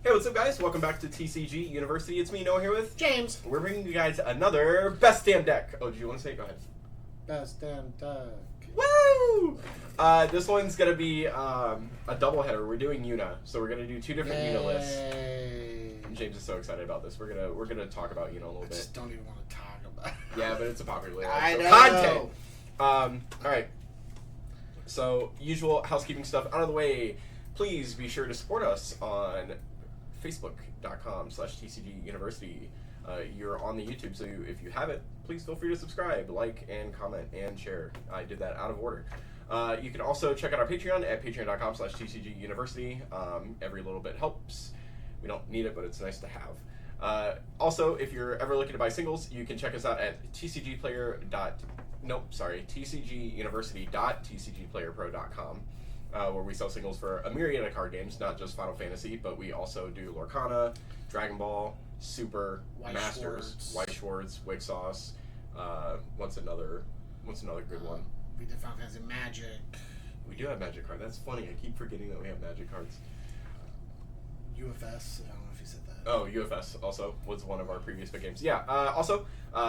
Hey, what's up, guys? Welcome back to TCG University. It's me, Noah, here with James. We're bringing you guys another Best Damn Deck. Oh, do you want to say it? Go ahead. Best damn deck. Woo! This one's going to be a doubleheader. We're doing Yuna, so we're going to do two different Yuna lists. James is so excited about this. We're gonna talk about Yuna a little bit. I just don't even want to talk about it. Yeah, but it's a popular I know. content. All right. So, usual housekeeping stuff out of the way. Please be sure to support us on Facebook.com/TCG University. You're on the YouTube, so if you haven't, please feel free to subscribe, like, and comment, and share. I did that out of order. You can also check out our Patreon at patreon.com/TCG University. Every little bit helps. We don't need it, but it's nice to have. Also, if you're ever looking to buy singles, you can check us out at tcguniversity.tcgplayerpro.com. Where we sell singles for a myriad of card games, not just Final Fantasy, but we also do Lorcana, Dragon Ball, Super, Masters, White Schwartz, Wig Sauce. What's another good one? We did Final Fantasy Magic. We do have Magic cards. That's funny. I keep forgetting that we have Magic cards. UFS. I don't know if you said that. Oh, UFS also was one of our previous big games. Yeah. Also,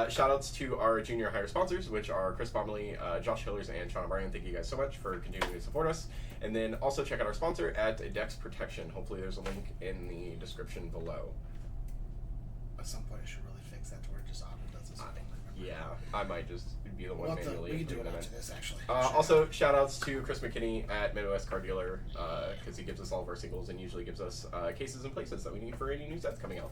shout outs to our junior hire sponsors, which are Chris Bomley, Josh Hillers, and Sean O'Brien. Thank you guys so much for continuing to support us. And then also check out our sponsor at Dex Protection. Hopefully there's a link in the description below. At some point I should really fix that to where it just auto does this. Yeah, I might just be the one manually. We can do it after this, actually. Also, shout outs to Chris McKinney at Midwest Card Dealer, because he gives us all of our singles and usually gives us cases and places that we need for any new sets coming out.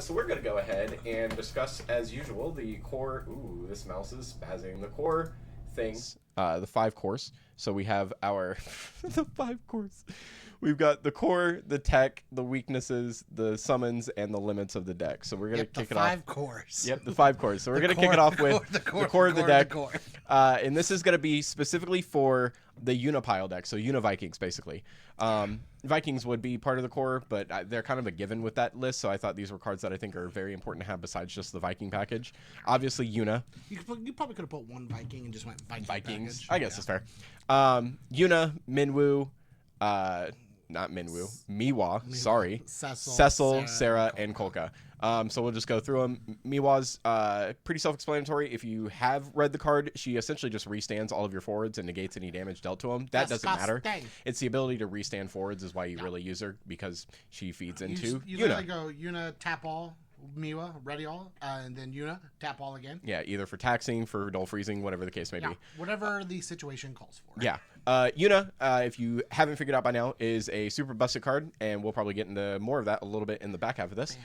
So we're going to go ahead and discuss, as usual, the core. Ooh, this mouse is spazzing. The core things. The 5 cores. So we have our the 5 cores. We've got the core, the tech, the weaknesses, the summons, and the limits of the deck. So we're going to kick it off. The 5 cores. Yep, the 5 cores. So we're going to kick it off with the core of the deck. And this is going to be specifically for the Unipile deck. So Una Vikings, basically. Vikings would be part of the core, but they're kind of a given with that list. So I thought these were cards that I think are very important to have besides just the Viking package. Obviously, Yuna. You probably could have put one Viking and just went Vikings. Package. I guess that's fair. Yuna, Minwoo, not Minwoo, Miwa, sorry. Cecil, Sarah, and Kolka. So we'll just go through them. Miwa's pretty self-explanatory. If you have read the card, she essentially just restands all of your forwards and negates any damage dealt to them. That doesn't matter. It's the ability to restand forwards is why you really use her, because she feeds into You Yuna. literally go Yuna, tap all, Miwa, ready all, and then Yuna, tap all again. Yeah, either for taxing, for dull freezing, whatever the case may be. Whatever the situation calls for. Yeah. Yuna, if you haven't figured out by now, is a super busted card, and we'll probably get into more of that a little bit in the back half of this.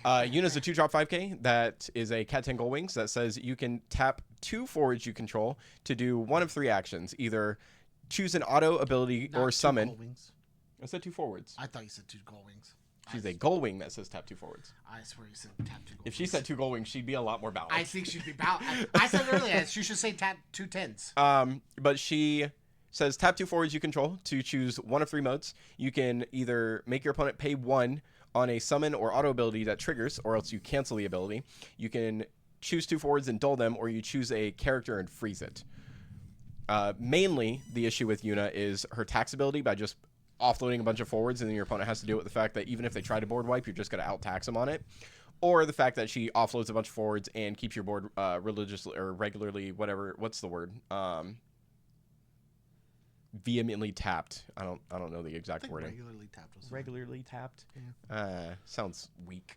Yuna's a 2-drop 5k that is a Cat 10 Gold Wings that says you can tap 2 forwards you control to do one of 3 actions. Either choose an auto ability or summon. I said 2 forwards. I thought you said 2 Gold Wings. She's a Gold Wing that says tap 2 forwards. I swear you said tap 2 Gold Wings. If she said 2 Gold Wings, she'd be a lot more balanced. I think she'd be balanced. I said earlier she should say tap 2 10s. But she says tap 2 forwards you control to choose one of 3 modes. You can either make your opponent pay 1 on a summon or auto ability that triggers, or else you cancel the ability. You can choose 2 forwards and dull them, or you choose a character and freeze it. Mainly, the issue with Yuna is her tax ability by just offloading a bunch of forwards, and then your opponent has to deal with the fact that even if they try to board wipe, you're just going to out-tax them on it. Or the fact that she offloads a bunch of forwards and keeps your board religiously or regularly, whatever, what's the word? Vehemently tapped. I don't know the exact wording. Regularly tapped. Yeah. Sounds weak.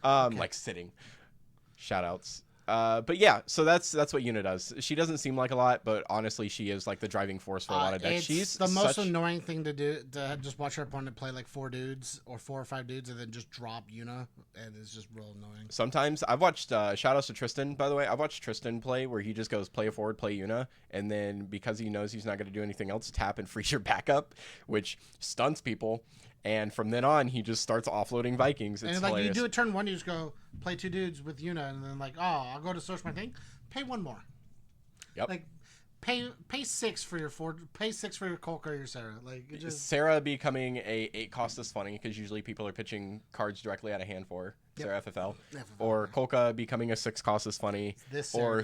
Okay. Like sitting. Shout outs. But yeah, so that's what Yuna does. She doesn't seem like a lot, but honestly, she is like the driving force for a lot of decks. She's the most annoying thing to do, to just watch her opponent play like 4 dudes or 4 or 5 dudes and then just drop Yuna, and it's just real annoying. Sometimes I've watched shout outs to Tristan, by the way. I've watched Tristan play where he just goes play a forward, play Yuna, and then because he knows he's not going to do anything else, tap and freeze your backup, which stunts people. And from then on, he just starts offloading Vikings. It's and like hilarious. You do a turn 1, you just go play 2 dudes with Yuna, and then like, oh, I'll go to search my thing, pay 1 more. Yep. Like, pay 6 for your pay 6 for your Kolka or your Sarah. Like, it just... Sarah becoming a 8 cost is funny because usually people are pitching cards directly out of hand for Sarah FFL. Or Kolka becoming a 6 cost is funny. This or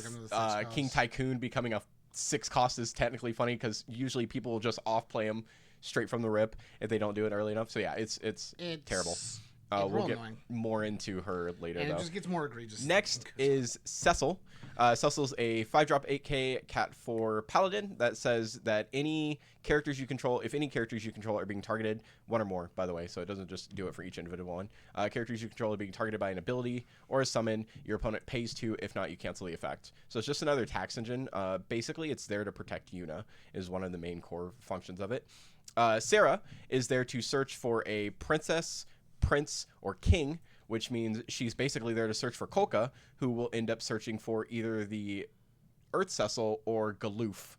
King Tycoon becoming a 6 cost is technically funny because usually people will just off play them straight from the rip if they don't do it early enough. So yeah, it's terrible. We'll get annoying. more into her later, And though. it just gets more egregious. Next is Cecil. Cecil's a 5-drop 8K cat for Paladin that says that any characters you control, if any characters you control are being targeted, one or more, by the way, so it doesn't just do it for each individual one. Characters you control are being targeted by an ability or a summon, your opponent pays 2. If not, you cancel the effect. So it's just another tax engine. Basically, it's there to protect Yuna, is one of the main core functions of it. Sarah is there to search for a princess, prince, or king, which means she's basically there to search for Kolka, who will end up searching for either the Earth Cecil or Galoof,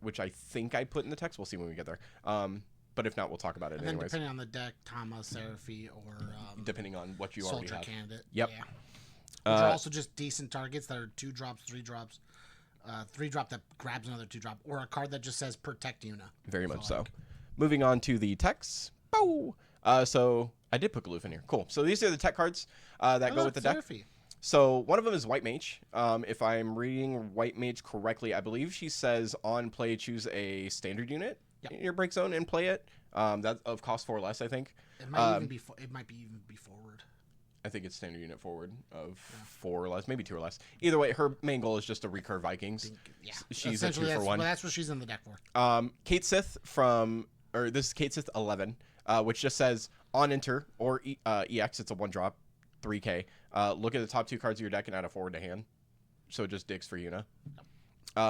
which I think I put in the text. We'll see when we get there. But if not, we'll talk about it and anyways. Then depending on the deck, Tama, Seraphi, or depending on what you already soldier have. candidate. Yep. Yeah. Which are also just decent targets that are 2 drops, 3 drops. 3-drop that grabs another 2-drop, or a card that just says protect Yuna. Very much so. Moving on to the techs. Bow! So I did put Galoof in here. Cool. So these are the tech cards that go with the deck. Seraphi. So one of them is White Mage. If I'm reading White Mage correctly, I believe she says on play choose a standard unit in your break zone and play it. That's of cost 4 less, I think. It might even be. It might be even be forward. I think it's standard unit forward of 4 or less, maybe 2 or less. Either way, her main goal is just to recurve Vikings. She's a 2 for 1. Well, that's what she's in the deck for. Kate Sith this is Kate Sith 11, which just says on enter or EX. It's a 1-drop, 3K. Look at the top 2 cards of your deck and add a forward to hand. So it just digs for Yuna.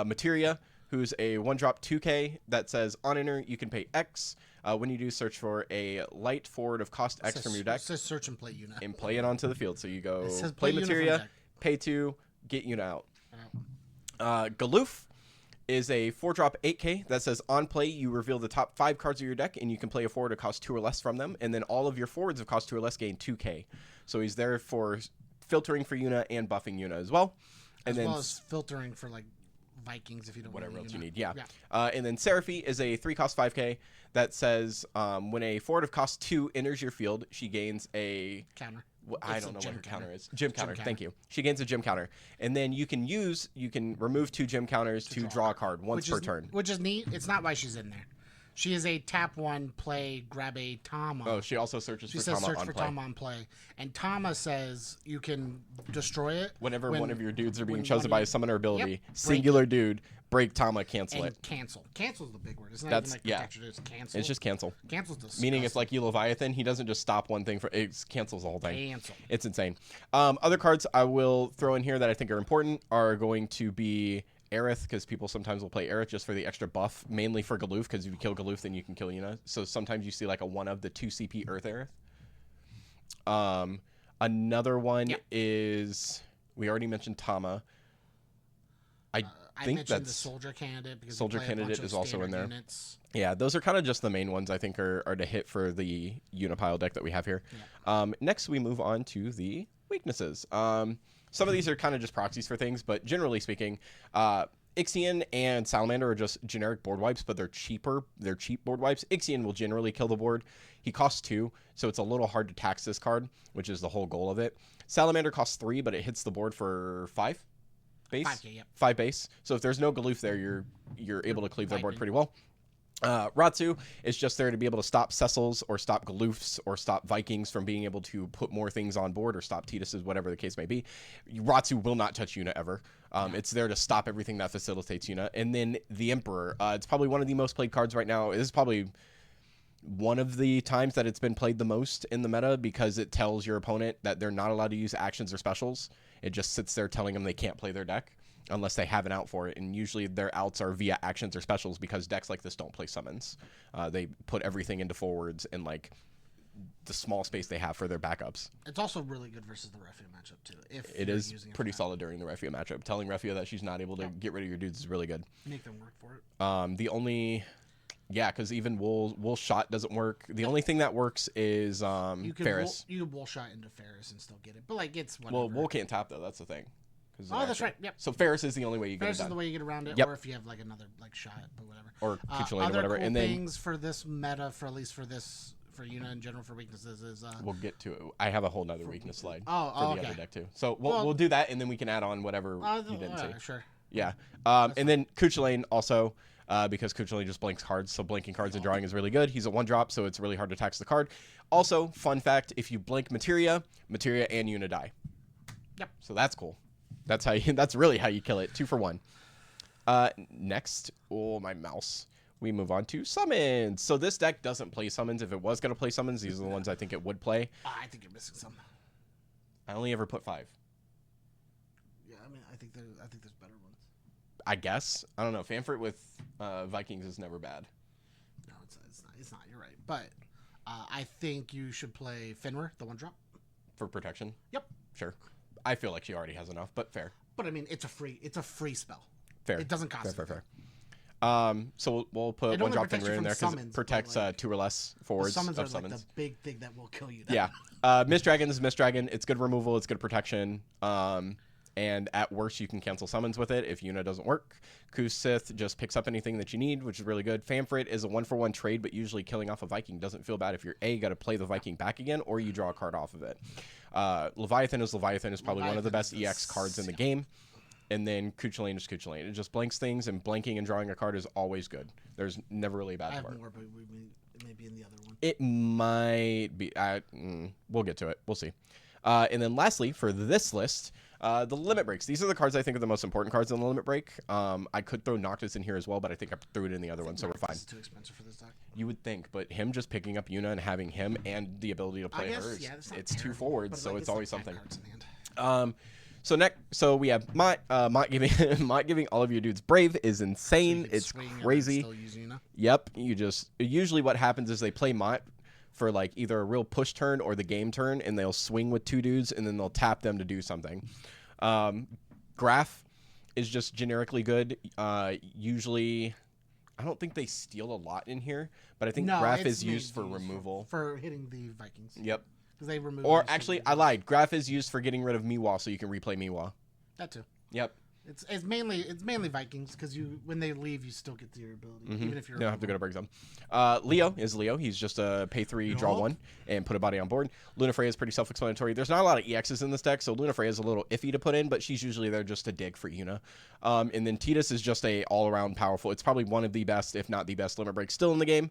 Materia, who's a 1-drop 2K that says on enter you can pay X. When you do, search for a light forward of cost X from your deck. It says search and play Yuna. And play it onto the field. So you go play Materia, pay 2, get Yuna out. Galoof is a 4-drop 8K that says on play you reveal the top 5 cards of your deck and you can play a forward of cost 2 or less from them, and then all of your forwards of cost 2 or less gain 2K. So he's there for filtering for Yuna and buffing Yuna as well. And as well as filtering for like Vikings if you don't whatever else Yuna. you need. Yeah. And then Seraphi is a 3-cost 5K that says when a forward of cost 2 enters your field, she gains a counter. I don't know what her counter is. Gym counter. Thank you. She gains a gym counter. And then you can remove 2 gym counters to draw a card once per turn. Which is neat. It's not why she's in there. She is a tap 1, play, grab a Tama. Oh, she also searches for Tama on play. She says search for Tama on play. And Tama says you can destroy it. Whenever one of your dudes are being chosen by a summoner ability, Yep, singular dude, break Tama, cancel it. Cancel. Cancel is the big word. It's not even like protection. It's cancel. It's just cancel. Cancel's disgusting. Meaning if like you Leviathan, he doesn't just stop one thing it cancels the whole thing. Cancel. It's insane. Other cards I will throw in here that I think are important are going to be Aerith, because people sometimes will play Aerith just for the extra buff, mainly for Galoof, because if you kill Galoof, then you can kill Yuna. So sometimes you see like a 1 of the 2 CP Earth Aerith. Another one is, we already mentioned Tama. I think mentioned that's the soldier candidate because soldier candidate is also in there. Units. Yeah, those are kind of just the main ones I think are to hit for the Unipile deck that we have here. Yeah. Next, we move on to the weaknesses. Some of these are kind of just proxies for things, but generally speaking, Ixion and Salamander are just generic board wipes, but they're cheaper. They're cheap board wipes. Ixion will generally kill the board. He costs 2, so it's a little hard to tax this card, which is the whole goal of it. Salamander costs 3, but it hits the board for 5 base. 5K, yep. 5 base. So if there's no Galoof there, you're able to cleave their board pretty well. Ratsu is just there to be able to stop Cecils or stop Galoofs or stop Vikings from being able to put more things on board or stop Titus's, whatever the case may be. Ratsu will not touch Yuna ever. It's there to stop everything that facilitates Yuna. And then the Emperor. It's probably one of the most played cards right now. It is probably one of the times that it's been played the most in the meta because it tells your opponent that they're not allowed to use actions or specials. It just sits there telling them they can't play their deck unless they have an out for it, and usually their outs are via actions or specials because decks like this don't play summons. They put everything into forwards and like the small space they have for their backups. It's also really good versus the Refia matchup too. If it is pretty solid during the Refia matchup. Telling Refia that she's not able to get rid of your dudes is really good. Make them work for it. The only, because even wool shot doesn't work. The only thing that works is Ferris. You can wool shot into Ferris and still get it, but like it's whatever. Well, wool can't tap though. That's the thing. Oh, that's right. Yep. So Ferris is the only way you get it done. Ferris is the way you get around it, Yep. or if you have like another like shot, but whatever. Or Kitchen Lane or other whatever. cool And then things for this meta, for at least for Yuna in general for weaknesses is. We'll get to it. I have a whole nother weakness slide for the okay. other deck too. So we'll do that, and then we can add on whatever you didn't see. Sure. Yeah. And then Kuchulain also, because Kuchulain just blanks cards, so blanking cards and drawing is really good. He's a 1-drop, so it's really hard to tax the card. Also, fun fact, if you blank Materia and Yuna die. Yep. So that's cool. That's really how you kill it. 2 for 1. Next, my mouse. We move on to summons. So this deck doesn't play summons. If it was going to play summons, these are the ones I think it would play. I think you're missing some. I only ever put 5. Yeah, I mean, I think there's better ones. I guess. I don't know. Fanfurt with Vikings is never bad. No, it's not. You're right. But I think you should play Fenrir, the 1-drop. For protection? Yep. Sure. I feel like she already has enough, but fair. But I mean, it's a free spell. Fair. It doesn't cost fair. So we'll put 1-drop Fenrir in there because it protects like, 2 or less forwards summons of are summons. Like the big thing that will kill you. Yeah. Mist Dragon is Mist Dragon. It's good removal. It's good protection. And at worst, you can cancel summons with it if Yuna doesn't work. Kusith just picks up anything that you need, which is really good. Fanfrit is a 1-for-1 trade, but usually killing off a Viking doesn't feel bad if you're got to play the Viking back again, or you draw a card off of it. Leviathan is probably one of the best EX cards in the game. And then Kuchulain is Kuchulain. It just blanks things, and blanking and drawing a card is always good. There's never really a bad part. I have more, but it may be in the other one. It might be. We'll get to it. We'll see. And then lastly, for this list, the limit breaks. These are the cards I think are the most important cards in the limit break. I could throw Noctis in here as well, but I think I threw it in the other one, so we're fine. It's too expensive for this deck. You would think, but him just picking up Yuna and having him and the ability to play her, it's 2 forwards, so it's always something. So we have Mott giving all of your dudes Brave is insane. It's crazy. Still use Yuna. Yep. Usually what happens is they play Mott for like either a real push turn or the game turn, and they'll swing with 2 dudes, and then they'll tap them to do something. Graph is just generically good. Usually, I don't think they steal a lot in here, but I think Graph is used for removal. For hitting the Vikings. Yep. Because they remove. Or actually, I lied. Graph is used for getting rid of Miwa, so you can replay Miwa. That too. Yep. It's mainly Vikings because when they leave you still get to your ability even if you're. You don't have to go to break zone. Leo is Leo. He's just a pay 3, draw 1, and put a body on board. Lunafreya is pretty self-explanatory. There's not a lot of EXs in this deck, so Lunafreya is a little iffy to put in, but she's usually there just to dig for Yuna. And then Tidus is just a all-around powerful. It's probably one of the best, if not the best, limit break still in the game,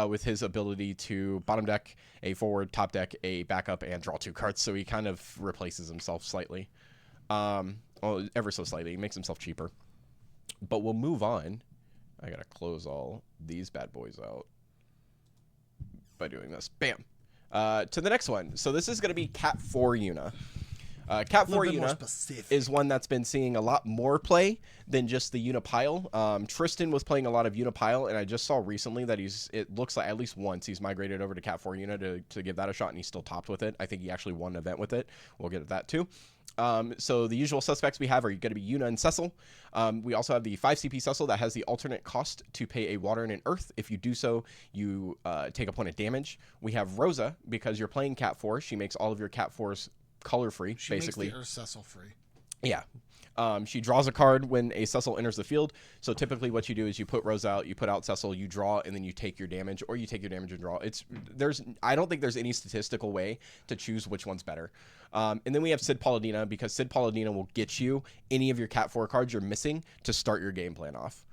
with his ability to bottom deck a forward, top deck a backup, and draw 2 cards. So he kind of replaces himself slightly. Ever so slightly. He makes himself cheaper. But we'll move on. I gotta close all these bad boys out by doing this. Bam. To the next one. So this is gonna be Cat 4 Yuna. Cat 4 Yuna is one that's been seeing a lot more play than just the Yuna pile. Tristan was playing a lot of Yuna pile, and I just saw recently that it looks like at least once he's migrated over to Cat 4 Yuna to give that a shot, and he's still topped with it. I think he actually won an event with it. We'll get at that too. So the usual suspects we have are going to be Yuna and Cecil. We also have the 5 CP Cecil that has the alternate cost to pay a water and an earth. If you do so, you take a point of damage. We have Rosa, because you're playing Cat 4. She makes all of your Cat 4s color free, basically. She makes the Cecil free. Yeah. She draws a card when a Cecil enters the field. So typically what you do is you put Rose out, you put out Cecil, you draw, and then you take your damage, or you take your damage and draw. I don't think there's any statistical way to choose which one's better. And then we have Sid Paladina, because Sid Paladina will get you any of your Cat 4 cards you're missing to start your game plan off,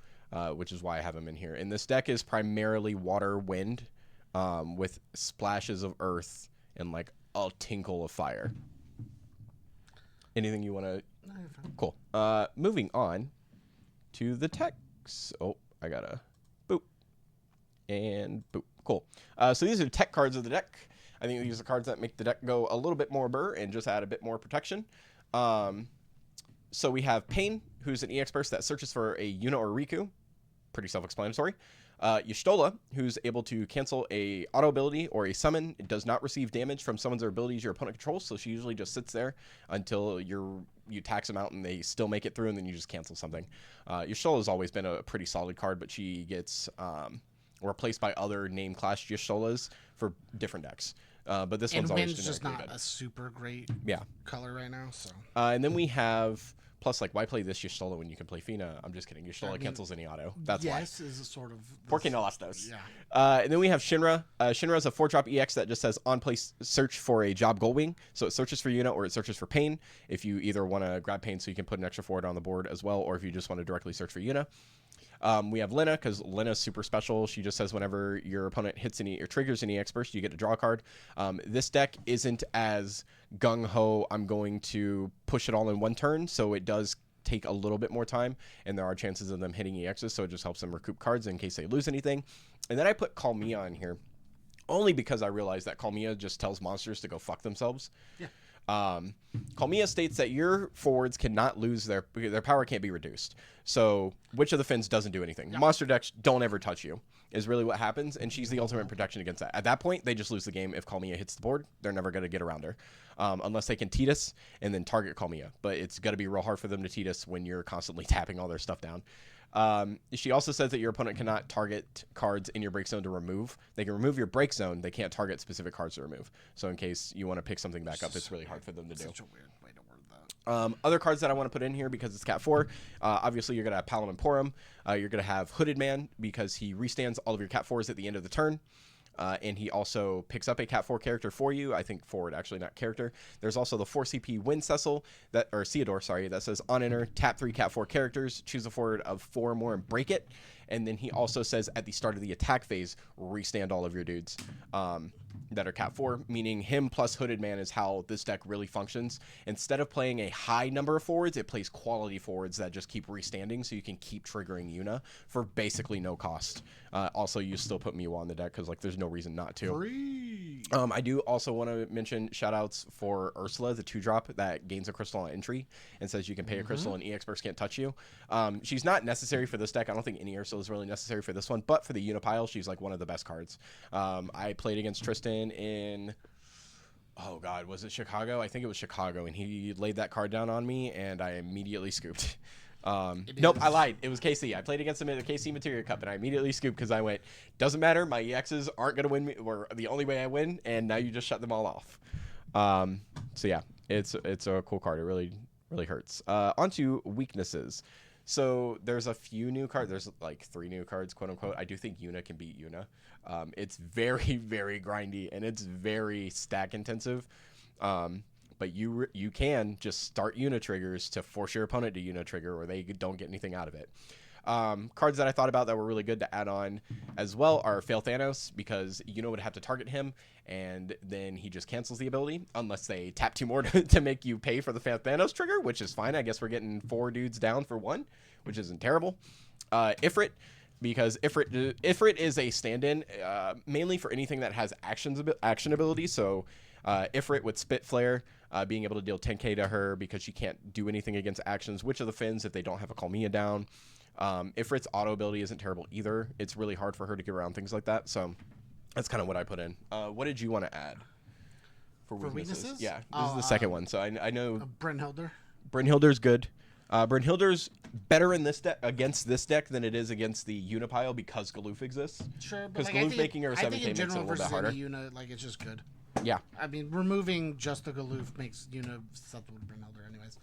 which is why I have him in here. And this deck is primarily water, wind, with splashes of earth and like a tinkle of fire. Anything you want to... No, you're fine. Cool. Moving on to the techs. Oh, I got a boop. And boop. Cool. So these are the tech cards of the deck. I think these are cards that make the deck go a little bit more burr and just add a bit more protection. So we have Pain, who's an EX burst that searches for a Yuna or Riku. Pretty self-explanatory. Y'shtola, who's able to cancel a auto ability or a summon. It does not receive damage from summons or abilities your opponent controls, so she usually just sits there until you tax them out and they still make it through, and then you just cancel something. Y'shtola has always been a pretty solid card, but she gets replaced by other name class Y'shtolas for different decks. But this one's always just not good. a super great color right now. So and then we have Plus, like, why play this Y'shtola when you can play Fina? I'm just kidding. Y'shtola cancels any auto. That's why. Yes, is a sort of... Porque no las dos. Yeah. And then we have Shinra. Shinra is a 4-drop EX that just says on place search for a job gold wing. So it searches for Yuna or it searches for Pain. If you either want to grab Pain so you can put an extra forward on the board as well, or if you just want to directly search for Yuna. We have Lina, because Lina's super special. She just says whenever your opponent hits any or triggers any EX burst, you get to draw a card. This deck isn't as gung-ho, I'm going to push it all in one turn, so it does take a little bit more time, and there are chances of them hitting EXs, so it just helps them recoup cards in case they lose anything. And then I put Kalmia in here, only because I realized that Kalmia just tells monsters to go fuck themselves. Yeah. Kalmia states that your forwards cannot lose their power can't be reduced. So Witch of the Fins doesn't do anything. Yeah. Monster decks don't ever touch you is really what happens, and she's the ultimate protection against that. At that point, they just lose the game. If Kalmia hits the board, they're never going to get around her. Unless they can Tidus and then target Kalmia. But it's going to be real hard for them to Tidus when you're constantly tapping all their stuff down. She also says that your opponent cannot target cards in your break zone to remove. They can remove your break zone. They can't target specific cards to remove. So in case you want to pick something back up, it's really hard for them to do. Such a weird way to word that. Other cards that I want to put in here because it's Cat 4. Obviously, you're going to have Palom and Porum. You're going to have Hooded Man because he restands all of your Cat 4s at the end of the turn. And he also picks up a Cat 4 character for you. I think forward, actually, not character. There's also the 4 CP Wind Cecil, Theodore, that says on enter, tap 3 Cat 4 characters, choose a forward of 4 or more and break it. And then he also says at the start of the attack phase, restand all of your dudes that are Cat 4, meaning him plus Hooded Man is how this deck really functions. Instead of playing a high number of forwards, it plays quality forwards that just keep restanding so you can keep triggering Yuna for basically no cost. Also, you still put Miwa on the deck because like there's no reason not to. Free. I do also want to mention shoutouts for Ursula, the 2-drop that gains a crystal on entry and says you can pay a crystal and EX burst can't touch you. She's not necessary for this deck. I don't think any Ursula is really necessary for this one, but for the Unipile, she's like one of the best cards. I played against Tristan in, oh god, was it Chicago? I think it was Chicago, and he laid that card down on me, and I immediately scooped. Nope, I lied. It was KC. I played against him in the KC Materia Cup, and I immediately scooped because I went, doesn't matter, my EXs aren't going to win me, or the only way I win, and now you just shut them all off. So yeah, it's a cool card. It really, really hurts. Onto weaknesses. So there's a few new cards. There's like 3 new cards, quote unquote. I do think Yuna can beat Yuna. It's very, very grindy, and it's very stack intensive. But you can just start Yuna triggers to force your opponent to Yuna trigger, or they don't get anything out of it. Cards that I thought about that were really good to add on as well are Fail Thanos, because Yuna would have to target him, and then he just cancels the ability, unless they tap 2 more to make you pay for the Fail Thanos trigger, which is fine. I guess we're getting 4 dudes down for 1, which isn't terrible. Ifrit, because Ifrit is a stand-in mainly for anything that has action ability. So Ifrit with Spit Flare, being able to deal 10k to her because she can't do anything against actions. Witch of the Fins if they don't have a Kalmia down. Ifrit's auto ability isn't terrible either. It's really hard for her to get around things like that. So that's kind of what I put in. What did you want to add for weaknesses? Yeah, this is the second one. So I know Brynhildr. Brynhildr's good. Brynhildr's better in this deck against this deck than it is against the Unipile because Galoof exists. Sure, because like, Galoof making her a 7k makes it a little bit harder. Yuna, like it's just good. Yeah. I mean, removing just the Galoof makes Yuna susceptible to Brynhildr anyways.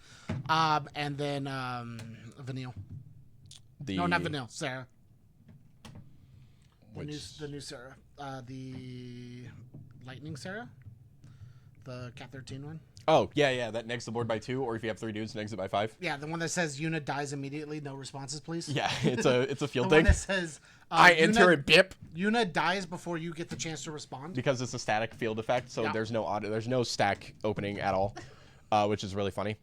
And then Vanille. No, not Vanille. Sarah. The new Sarah. The Lightning Sarah. The Cat 13 one. Oh, yeah. That negs the board by 2, or if you have 3 dudes, negs it by 5. Yeah, the one that says Yuna dies immediately, no responses, please. Yeah, it's a field the thing. One that says I enter a bip. Yuna dies before you get the chance to respond. Because it's a static field effect, so there's no stack opening at all, which is really funny.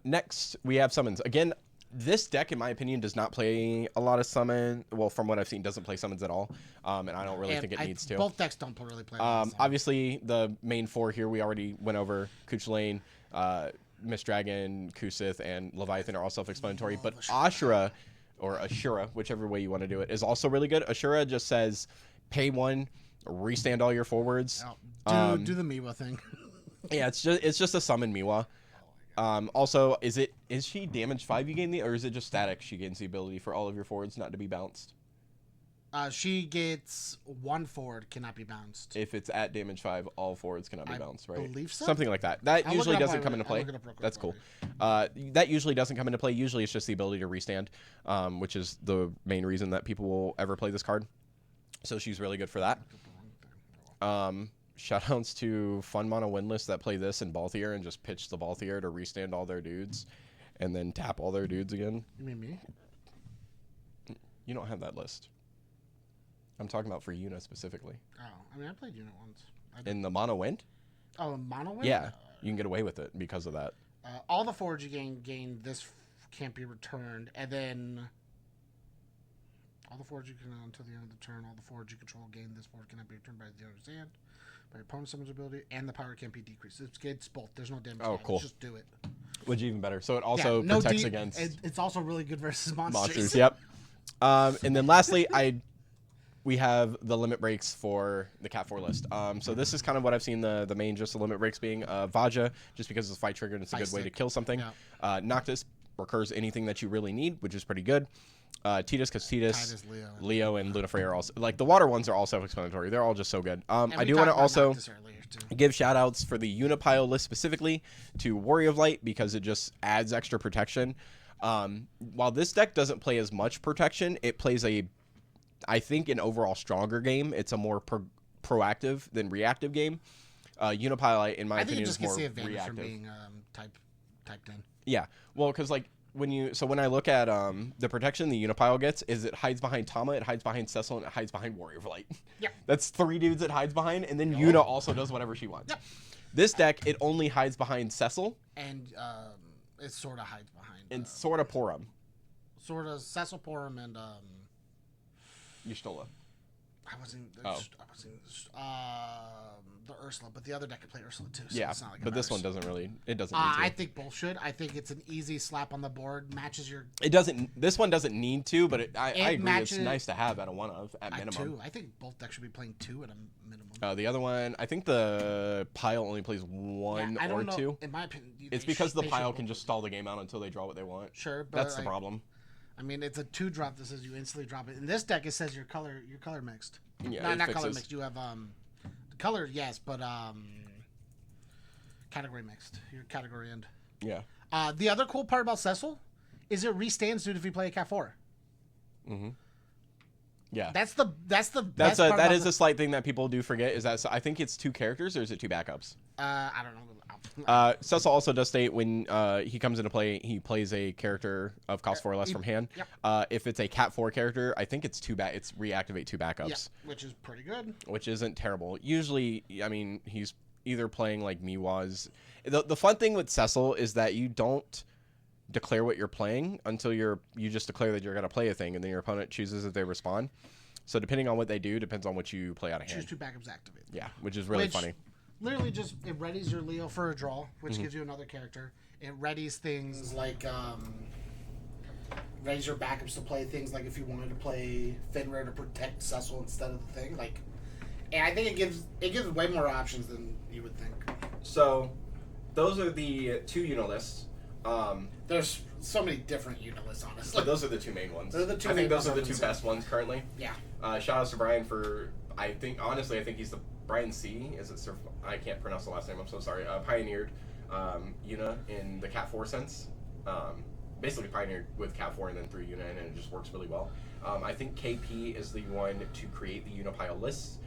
Next, we have summons. Again, this deck, in my opinion, does not play a lot of summon. Well, from what I've seen, doesn't play summons at all, and I don't really think it needs to. Both decks don't really play. Obviously, the main 4 here we already went over. Kuch Lane, Miss Dragon, Kusith, and Leviathan are all self-explanatory. But Ashura, or Ashura, whichever way you want to do it, is also really good. Ashura just says, pay 1, restand all your forwards. Do the Miwa thing. Yeah, it's just a summon Miwa. Also, is she damage 5 you gain or is it just static? She gains the ability for all of your forwards not to be bounced. She gets one forward cannot be bounced. If it's at damage 5, all forwards cannot be bounced, right? I believe so. Something like that. That usually doesn't come into play. That's cool. That usually doesn't come into play. Usually it's just the ability to restand, which is the main reason that people will ever play this card. So she's really good for that. Shoutouts to Fun Mono Windless that play this in Balthier and just pitch the Balthier to restand all their dudes and then tap all their dudes again. You mean me? You don't have that list. I'm talking about for Yuna specifically. Oh, I mean, I played Yuna once. In the Mono Wind? Oh, Mono Wind? Yeah, you can get away with it because of that. All the forwards you gain this can't be returned, and then all the forwards you can until the end of the turn. All the forwards you control gain this forward cannot be returned by the other's hand, by your opponent's summons ability, and the power can't be decreased. It's both. There's no damage. Oh, cool. Just do it. Which is even better. So it also protects against. It's also really good versus monsters. Yep. And then lastly, we have the limit breaks for the Cat 4 list. So this is kind of what I've seen the main just the limit breaks being. Vaja, just because it's a fight trigger and it's a good way to kill something. Yeah. Noctis recurs anything that you really need, which is pretty good. Tidus, because Tidus, Leo, and Lunafrey are also, like, the water ones are all self-explanatory. They're all just so good. I do want to also give shout-outs for the Unipile list specifically to Warrior of Light, because it just adds extra protection. While this deck doesn't play as much protection, it plays I think an overall stronger game. It's a more proactive than reactive game. Unipile, in my opinion, is more reactive. I think it just gets the advantage from being typed in. Yeah, well, because like when I look at the protection the Unipile gets is it hides behind Tama, it hides behind Cecil, and it hides behind Warrior of Light. Yeah, that's 3 dudes it hides behind, and then Yuna also does whatever she wants. Yep. This deck it only hides behind Cecil, and it sort of hides behind and sort of Porum. Sort of Cecil, Porum, and Y'shtola. I wasn't the Ursula, but the other deck could play Ursula too. So yeah, it's not like but this one doesn't really. It doesn't. Need to. I think both should. I think it's an easy slap on the board. Matches your. It doesn't. This one doesn't need to, but I agree. It's nice to have at minimum. 2. I think both decks should be playing 2 at a minimum. The other one, I think the Pile only plays 1 or 2. In my opinion, it's because the Pile can just stall the game out until they draw what they want. Sure, but that's the problem. I mean, it's a 2-drop that says you instantly drop it. In this deck, it says your color mixed. Yeah, not color mixed. You have the color, yes, but category mixed. Your category end. Yeah. The other cool part about Cecil is it restands dude if you play a Cat 4. Mm-hmm. Yeah. That is a slight thing that people do forget is that I think it's 2 characters or is it 2 backups? I don't know. Cecil also does state when he comes into play, he plays a character of cost 4 or less from hand. Yep. If it's a Cat 4 character, I think it's it's reactivate 2 backups. Yeah, which is pretty good. Which isn't terrible. Usually, I mean, he's either playing like Miwa's. The fun thing with Cecil is that you don't declare what you're playing until you just declare that you're going to play a thing, and then your opponent chooses if they respond. So depending on what they do, depends on what you play out of hand. Choose 2 backups activate. Yeah, which is really funny. Literally just it readies your Leo for a draw, which gives you another character. It readies things like readies your backups to play things like if you wanted to play Fenrir to protect Cecil instead of the thing. Like, and I think it gives way more options than you would think. So those are the 2 Yuna lists. There's so many different Yuna lists, honestly. But those are the 2 main ones. Those are the 2 I think those are the 2 best ones currently. Yeah. Shout out to Brian for I think he's the Brian C. Is it? I can't pronounce the last name. I'm so sorry. Pioneered Yuna in the Cat 4 sense. Basically pioneered with Cat 4 and then threw Yuna in, and it just works really well. I think KP is the one to create the Unipile lists.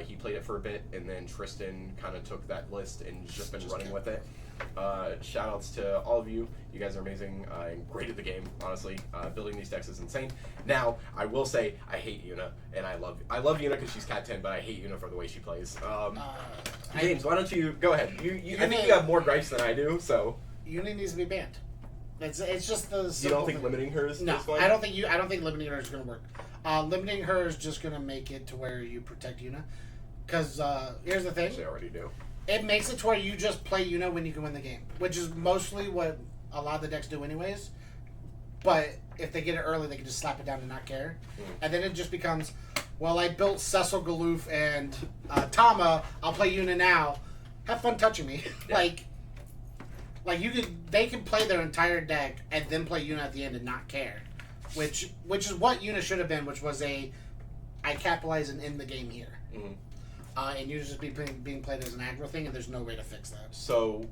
He played it for a bit, and then Tristan kind of took that list and just been running with it. Shout outs to all of you. You guys are amazing and great at the game, honestly. Building these decks is insane. Now, I will say, I hate Yuna, and I love Yuna because she's Cat 10, but I hate Yuna for the way she plays. James, why don't you go ahead? I think you have more gripes than I do, so. Yuna needs to be banned. It's just the. You don't think limiting her is fun? I don't think limiting her is going to work. Limiting her is just going to make it to where you protect Yuna. Because here's the thing. They already do. It makes it to where you just play Yuna when you can win the game, which is mostly what a lot of the decks do anyways. But if they get it early, they can just slap it down and not care. And then it just becomes, well, I built Cecil Galoof and Tama. I'll play Yuna now. Have fun touching me. Yeah. They can play their entire deck and then play Yuna at the end and not care, which is what Yuna should have been, which was a I capitalize and end the game here. Mm-hmm. And Yuna's just being played as an aggro thing, and there's no way to fix that. So,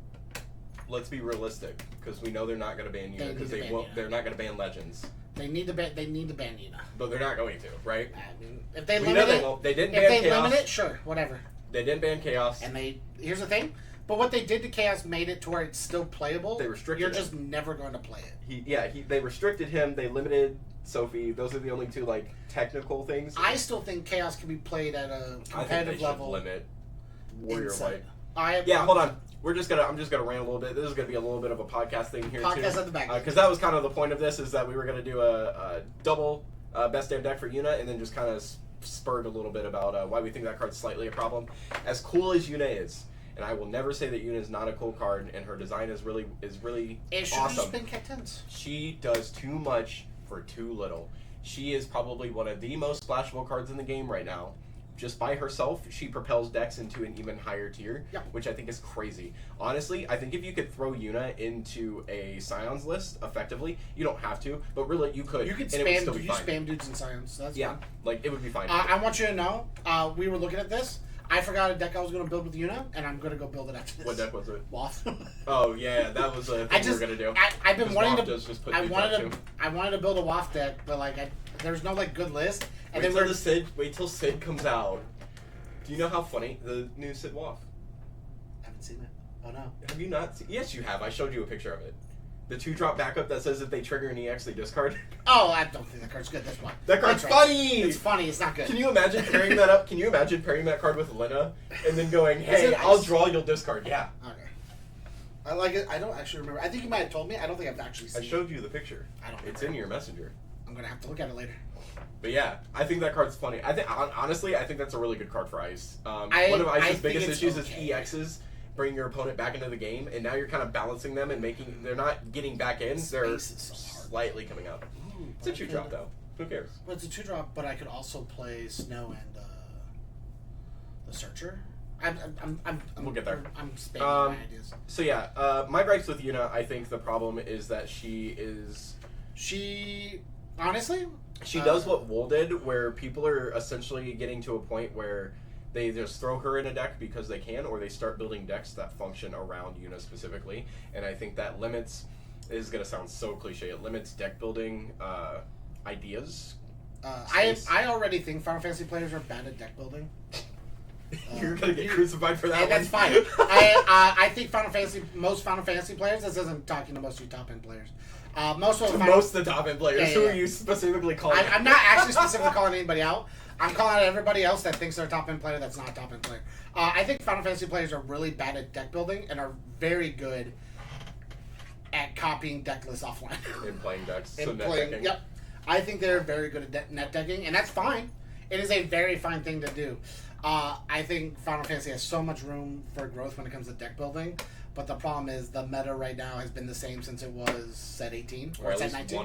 let's be realistic, because we know they're not going to ban Yuna, because they're not going to ban Legends. They need to ban Yuna. But they're not going to, right? I mean, if they we limit know it, they didn't if ban they Chaos. limit it, sure, whatever. They didn't ban Chaos. And here's the thing, but what they did to Chaos made it to where it's still playable. They restricted You're him. just never going to play it. They restricted him. They limited Sophie. Those are the only two like technical things. I still think Chaos can be played at a competitive level. Limit Warrior Light. Hold on. I'm just gonna rant a little bit. This is gonna be a little bit of a podcast thing here podcast too. at the back. Because that was kind of the point of this, is that we were gonna do a double best damn deck for Yuna, and then just kind of spurred a little bit about why we think that card's slightly a problem. As cool as Yuna is, and I will never say that Yuna is not a cool card, and her design is really it should have awesome. just been kept tense. She does too much for too little. She is probably one of the most splashable cards in the game right now. Just by herself, she propels decks into an even higher tier, which I think is crazy. Honestly, I think if you could throw Yuna into a Scions list effectively, you don't have to, but really you could. You could and it would still be fine. spam dudes in Scions. So that's fine. Like it would be fine. I want you to know, we were looking at this. I forgot a deck I was going to build with Yuna, and I'm going to go build it after this. What deck was it? Waff. Oh yeah, that was a thing we were going to do. I've been wanting to. I wanted to build a Waff deck, but like there's no like good list. And wait till Sid comes out. Do you know how funny the new Sid Waff? Haven't seen it. Oh no. Have you not seen? Yes, you have. I showed you a picture of it. The 2-drop backup that says if they trigger an EX, they discard. Oh, I don't think that card's good. That's why. That card's funny! It's funny. It's not good. Can you imagine pairing that up? Can you imagine pairing that card with Lena and then going, hey, I'll draw, you'll discard? Yeah. Okay. I like it. I don't actually remember. I think you might have told me. I don't think I've actually seen it. I showed you the picture. I don't It's in your messenger. I'm going to have to look at it later. But yeah, I think that card's funny. Honestly, I think that's a really good card for Ice. One of Ice's biggest issues is EXs bring your opponent back into the game, and now you're kind of balancing them and they're not getting back in, they're slightly coming out. It's a 2-drop though. Who cares? Well, it's a 2-drop, but I could also play Snow and the Searcher. We'll get there. I'm spamming my ideas. So yeah, my gripes with Yuna, I think the problem is that honestly, she does what Wool did, where people are essentially getting to a point where they just throw her in a deck because they can, or they start building decks that function around Yuna specifically. And I think that limits, this is going to sound so cliche, it limits deck building ideas. I already think Final Fantasy players are bad at deck building. You're going to get crucified for that one. That's fine. I think most Final Fantasy players, this isn't talking to most of you top end players. Most of the top end players. Who are you specifically calling? I'm not actually specifically calling anybody out. I'm calling out everybody else that thinks they're a top end player that's not a top end player. I think Final Fantasy players are really bad at deck building and are very good at copying deck lists offline. In playing decks. So net decking. Yep. I think they're very good at net decking, and that's fine. It is a very fine thing to do. I think Final Fantasy has so much room for growth when it comes to deck building. But the problem is the meta right now has been the same since it was set 18 or set 19.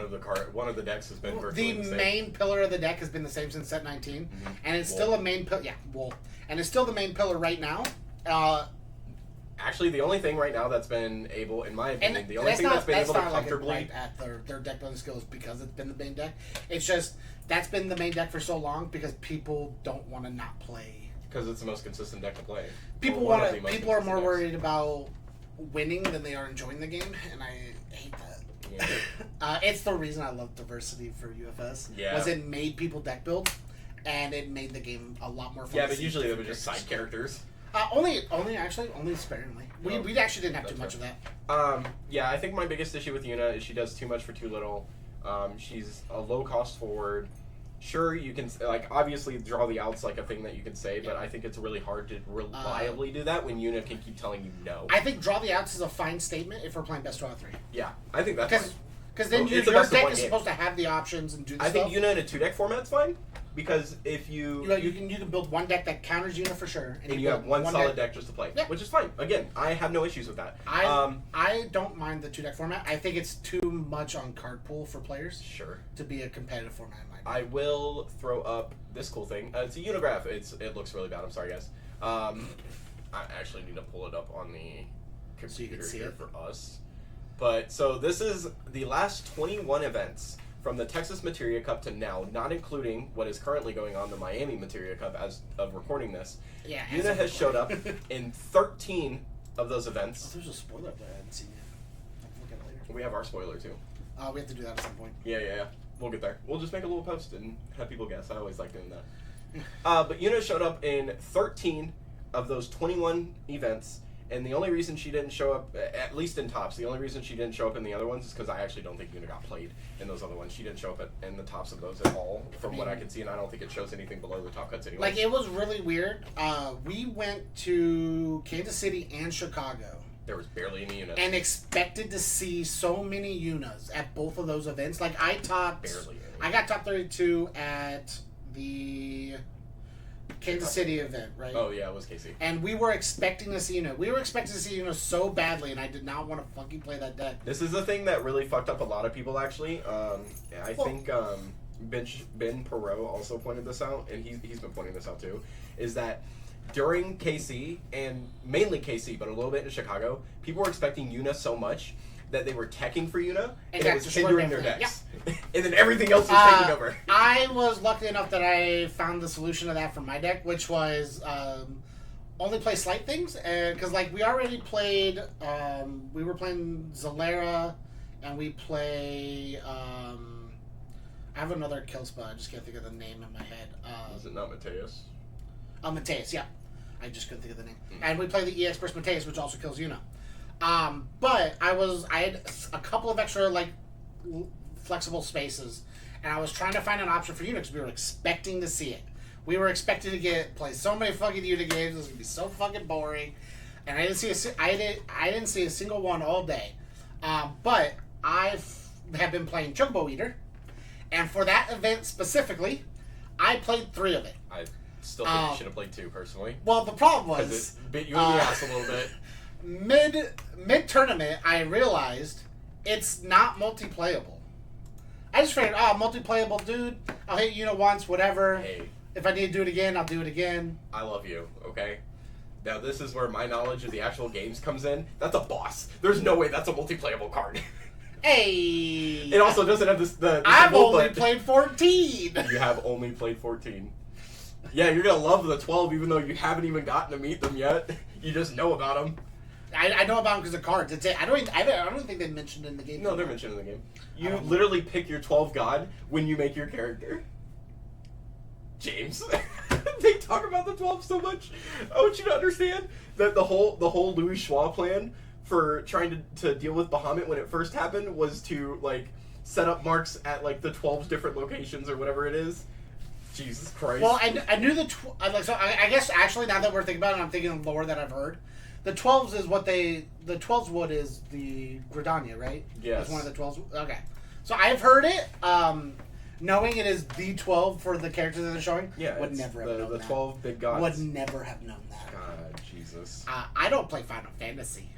One of the decks has been virtually the same. The main pillar of the deck has been the same since set 19, and it's still a main pillar. Yeah, Wool, and it's still the main pillar right now. Actually, the only thing right now that's been able, in my opinion, that's been able to comfortably like at their deck building skills because it's been the main deck. It's just that's been the main deck for so long because people don't want to not play. Because it's the most consistent deck to play. People are more worried about winning than they are enjoying the game, and I hate that. Yeah. It's the reason I love diversity for UFS. Yeah. Was it made people deck build, and it made the game a lot more fun. Yeah, but usually they were just side characters. Only sparingly. We actually didn't have too much of that. Yeah, I think my biggest issue with Yuna is she does too much for too little. She's a low cost forward. Sure, you can obviously draw the outs like a thing that you can say, but I think it's really hard to reliably do that when Yuna can keep telling you no. I think draw the outs is a fine statement if we're playing best 2 out of 3. Yeah, I think that's fine. Because then your deck is supposed to have the options and do the stuff. I think Yuna in a 2-deck format's fine, because if you can build one deck that counters Yuna for sure, and you have one solid deck just to play, which is fine. Again, I have no issues with that. I don't mind the 2-deck format. I think it's too much on card pool for players. Sure. To be a competitive format. I will throw up this cool thing. It's a unograph. It looks really bad. I'm sorry, guys. I actually need to pull it up on the computer here for us. But so this is the last 21 events from the Texas Materia Cup to now, not including what is currently going on the Miami Materia Cup as of recording this, Yeah, Yuna has showed up in 13 of those events. Oh, there's a spoiler up there. I hadn't seen yet. I'll look at it later. We have our spoiler too. We have to do that at some point. Yeah. We'll get there. We'll just make a little post and have people guess. I always like doing that. But Yuna showed up in 13 of those 21 events, and the only reason she didn't show up, at least in tops, the only reason she didn't show up in the other ones is because I actually don't think Yuna got played in those other ones. She didn't show up in the tops of those at all, from what I can see, and I don't think it shows anything below the top cuts anyway. Like, it was really weird. We went to Kansas City and Chicago. There was barely any Yunas. And expected to see so many Yunas at both of those events. Like, I got top 32 at the Kansas City event, right? Oh, yeah, it was KC. And we were expecting to see Yuna. We were expecting to see Yuna so badly, and I did not want to fucking play that deck. This is the thing that really fucked up a lot of people, actually. I think Ben Perot also pointed this out, and he's been pointing this out too, is that during KC, and mainly KC, but a little bit in Chicago, people were expecting Yuna so much that they were teching for Yuna, and it was hindering their decks. Yeah. And then everything else was taking over. I was lucky enough that I found the solution to that for my deck, which was only play slight things. Because, like, we already played, we were playing Zalera, and we play, I have another kill spot. I just can't think of the name in my head. Is it not Mateus? Mateus, yeah. I just couldn't think of the name. And we play the EX Burst Mateus, which also kills Yuna. But I had a couple of extra, like, flexible spaces, and I was trying to find an option for Yuna because we were expecting to see it. We were expecting to play so many fucking Yuna games. It was gonna be so fucking boring, and I didn't see a single one all day. But I have been playing Chocobo Eater, and for that event specifically, I played 3 of it. I still think you should have played 2 personally. Well, the problem was because it bit you in the ass a little bit. Mid tournament, I realized it's not multiplayable. I just figured, multiplayable, dude. I'll hit Yuna once, whatever. Hey, if I need to do it again, I'll do it again. I love you. Okay. Now this is where my knowledge of the actual games comes in. That's a boss. There's no way that's a multiplayable card. Hey. It also doesn't have this. I've only played 14. You have only played 14. Yeah, you're gonna love the 12, even though you haven't even gotten to meet them yet. You just know about them. I know about them because of cards. It's I don't think they mentioned it in the game. No, they're mentioned in the game. You literally pick your 12 god when you make your character. James, they talk about the 12 so much. I want you to understand that the whole Louis Schwa plan for trying to deal with Bahamut when it first happened was to, like, set up marks at, like, the 12 different locations or whatever it is. Jesus Christ. Well, I knew I guess actually now that we're thinking about it, I'm thinking of lore that I've heard. The 12s is the 12s wood is the Gridania, right? Yes. It's one of the 12s. Okay. So I've heard it. Knowing it is the 12 for the characters that they're showing, yeah, would never have known the that. 12 big gods. Would never have known that. God, Jesus. I don't play Final Fantasy.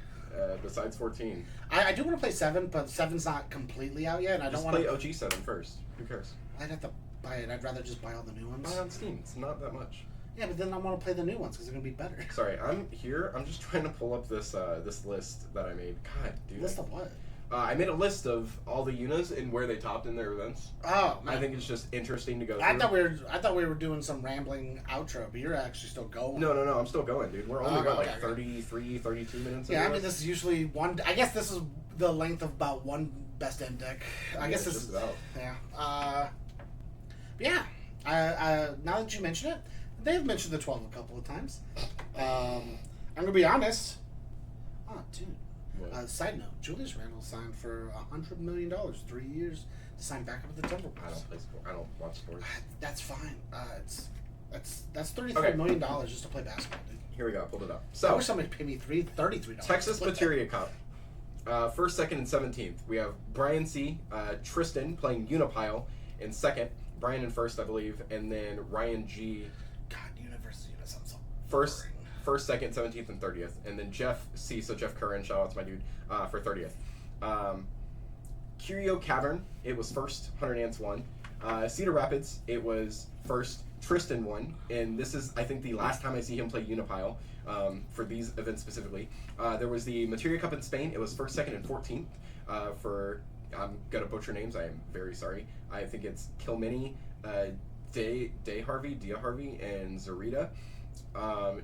Besides 14. I do want to play 7, but 7's not completely out yet, and I don't want to play OG 7 first. Who cares? I'd have to buy it. I'd rather just buy all the new ones. Buy on Steam. It's not that much. Yeah, but then I want to play the new ones because they're going to be better. Sorry, I'm here. I'm just trying to pull up this this list that I made. God, dude. List of what? I made a list of all the Yunas and where they topped in their events. Oh, man. I think it's just interesting to go through. I thought we were doing some rambling outro, but you're actually still going. No, I'm still going, dude. We're only got like 33, 32 minutes. Yeah, I mean, this is usually one. I guess this is the length of about one best end deck. I guess this is about. Yeah. Yeah. Now that you mention it, they've mentioned the 12 a couple of times. I'm gonna be honest. Oh, dude. Side note: Julius Randle signed for $100 million, 3 years to sign back up at the Timberwolves. I don't play sports. I don't watch sports. That's fine. That's $33 million just to play basketball, dude. Here we go. I pulled it up. So, I wish somebody paid me $33. Texas Materia Cup. 1st, 2nd, and 17th. We have Brian C. Tristan playing Unipile in 2nd. Brian in 1st, I believe, and then Ryan G. God, University sounds so First, 2nd, 17th, and 30th. And then Jeff C., so Jeff Curran, shout out to my dude, for 30th. Curio Cavern, it was 1st, Hunter Nance won. Cedar Rapids, it was 1st, Tristan won. And this is, I think, the last time I see him play Unipile for these events specifically. There was the Materia Cup in Spain, it was 1st, 2nd, and 14th for I'm gonna butcher names. I am very sorry. I think it's Kilmini, Day Harvey, Dia Harvey, and Zarita.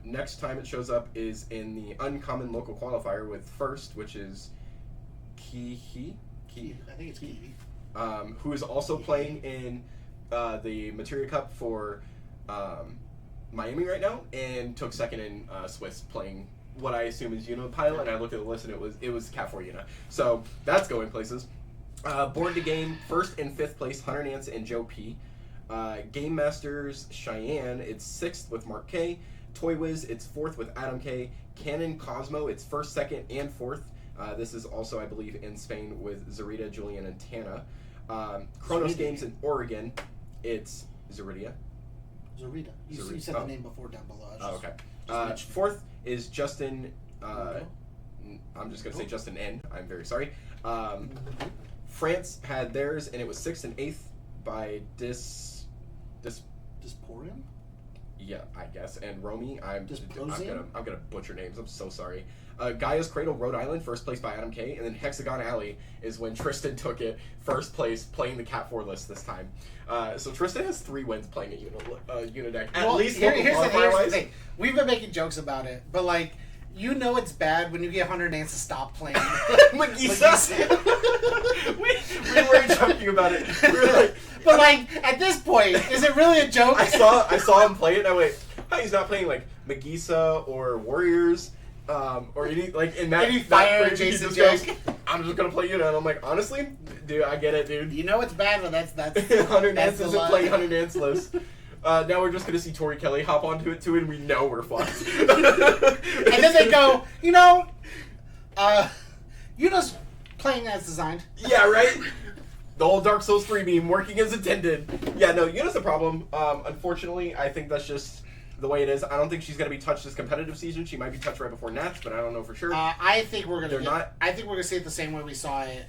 Next time it shows up is in the uncommon local qualifier with first, which is Kihi. I think it's Kiwi. Who is also playing in the Materia Cup for Miami right now, and took second in Swiss, playing what I assume is Yuna pilot. And I looked at the list and it was Cat 4 Yuna. So that's going places. Board to game, first and fifth place, Hunter Nance and Joe P. Game Masters Cheyenne, it's sixth with Mark K. Toy Wiz, it's fourth with Adam K. Canon Cosmo, it's first, second, and fourth. This is also, I believe, in Spain with Zarita, Julian, and Tana. Chronos Games in Oregon, it's Zarita. Zarita. You said the name before down below. Oh, okay. Fourth is Justin. I'm just going to say Justin N. I'm very sorry. France had theirs, and it was sixth and eighth by Disporium? Yeah, I guess. And Romy, I'm gonna butcher names. I'm so sorry. Gaia's Cradle, Rhode Island, first place by Adam K. And then Hexagon Alley is when Tristan took it, first place, playing the Cat 4 list this time. So Tristan has 3 wins playing at Yuna deck. At least here's the thing. We've been making jokes about it, but like, you know it's bad when you get Hunter Nance to stop playing Magisa. we were joking about it. We were like, but like, at this point, is it really a joke? I saw him play it, and I went, "Oh, he's not playing like Magisa or Warriors, or any like in that." Any fire Jason goes, I'm just gonna play Yuna, and I'm like, honestly, dude, I get it, dude. You know it's bad, but that's Hunter Nance isn't playing Hunter Nance list. Now we're just gonna see Tori Kelly hop onto it too, and we know we're fucked. And then they go, Yuna's playing as designed. Yeah, right? The old Dark Souls 3 beam working as intended. Yeah, no, Yuna's a problem. Unfortunately, I think that's just the way it is. I don't think she's gonna be touched this competitive season. She might be touched right before Nats, but I don't know for sure. I think we're gonna I think we're gonna see it the same way we saw it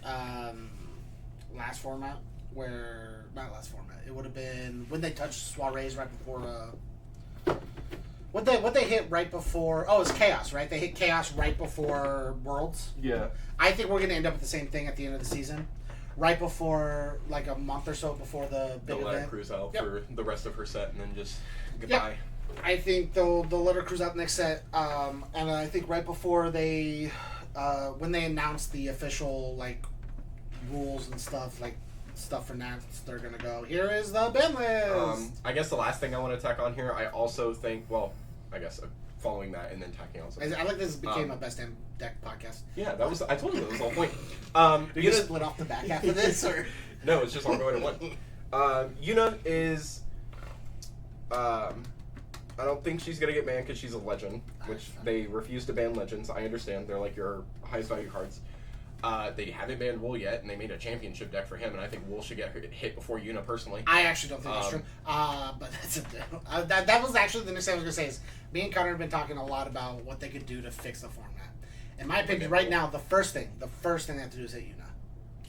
last format, where not last format. It would have been when they touched soirees right before. What they hit right before? Oh, it's Chaos, right? They hit Chaos right before Worlds. Yeah. I think we're gonna end up with the same thing at the end of the season, right before, like a month or so before the big event. They'll let her cruise out for the rest of her set and then just goodbye. Yep. I think they'll let her cruise out next set, and I think right before they, when they announce the official like rules and stuff like. Stuff for Nats, they're gonna go, here is the ban list. I guess the last thing I want to tack on here, I also think, I guess following that and then tacking on something. I like this became a best damn deck podcast. Yeah, I told you that was the whole point. Did you split off the back half of this, or? No, it's just all going in one. Yuna is, I don't think she's gonna get banned because she's a legend, which they refuse to ban legends. I understand, they're like your highest value cards. They haven't banned Wool yet, and they made a championship deck for him, and I think Wool should get hit before Yuna, personally. I actually don't think that's true. But that's that was actually the next thing I was going to say is, me and Connor have been talking a lot about what they could do to fix the format. In my opinion, right now, the first thing they have to do is hit Yuna.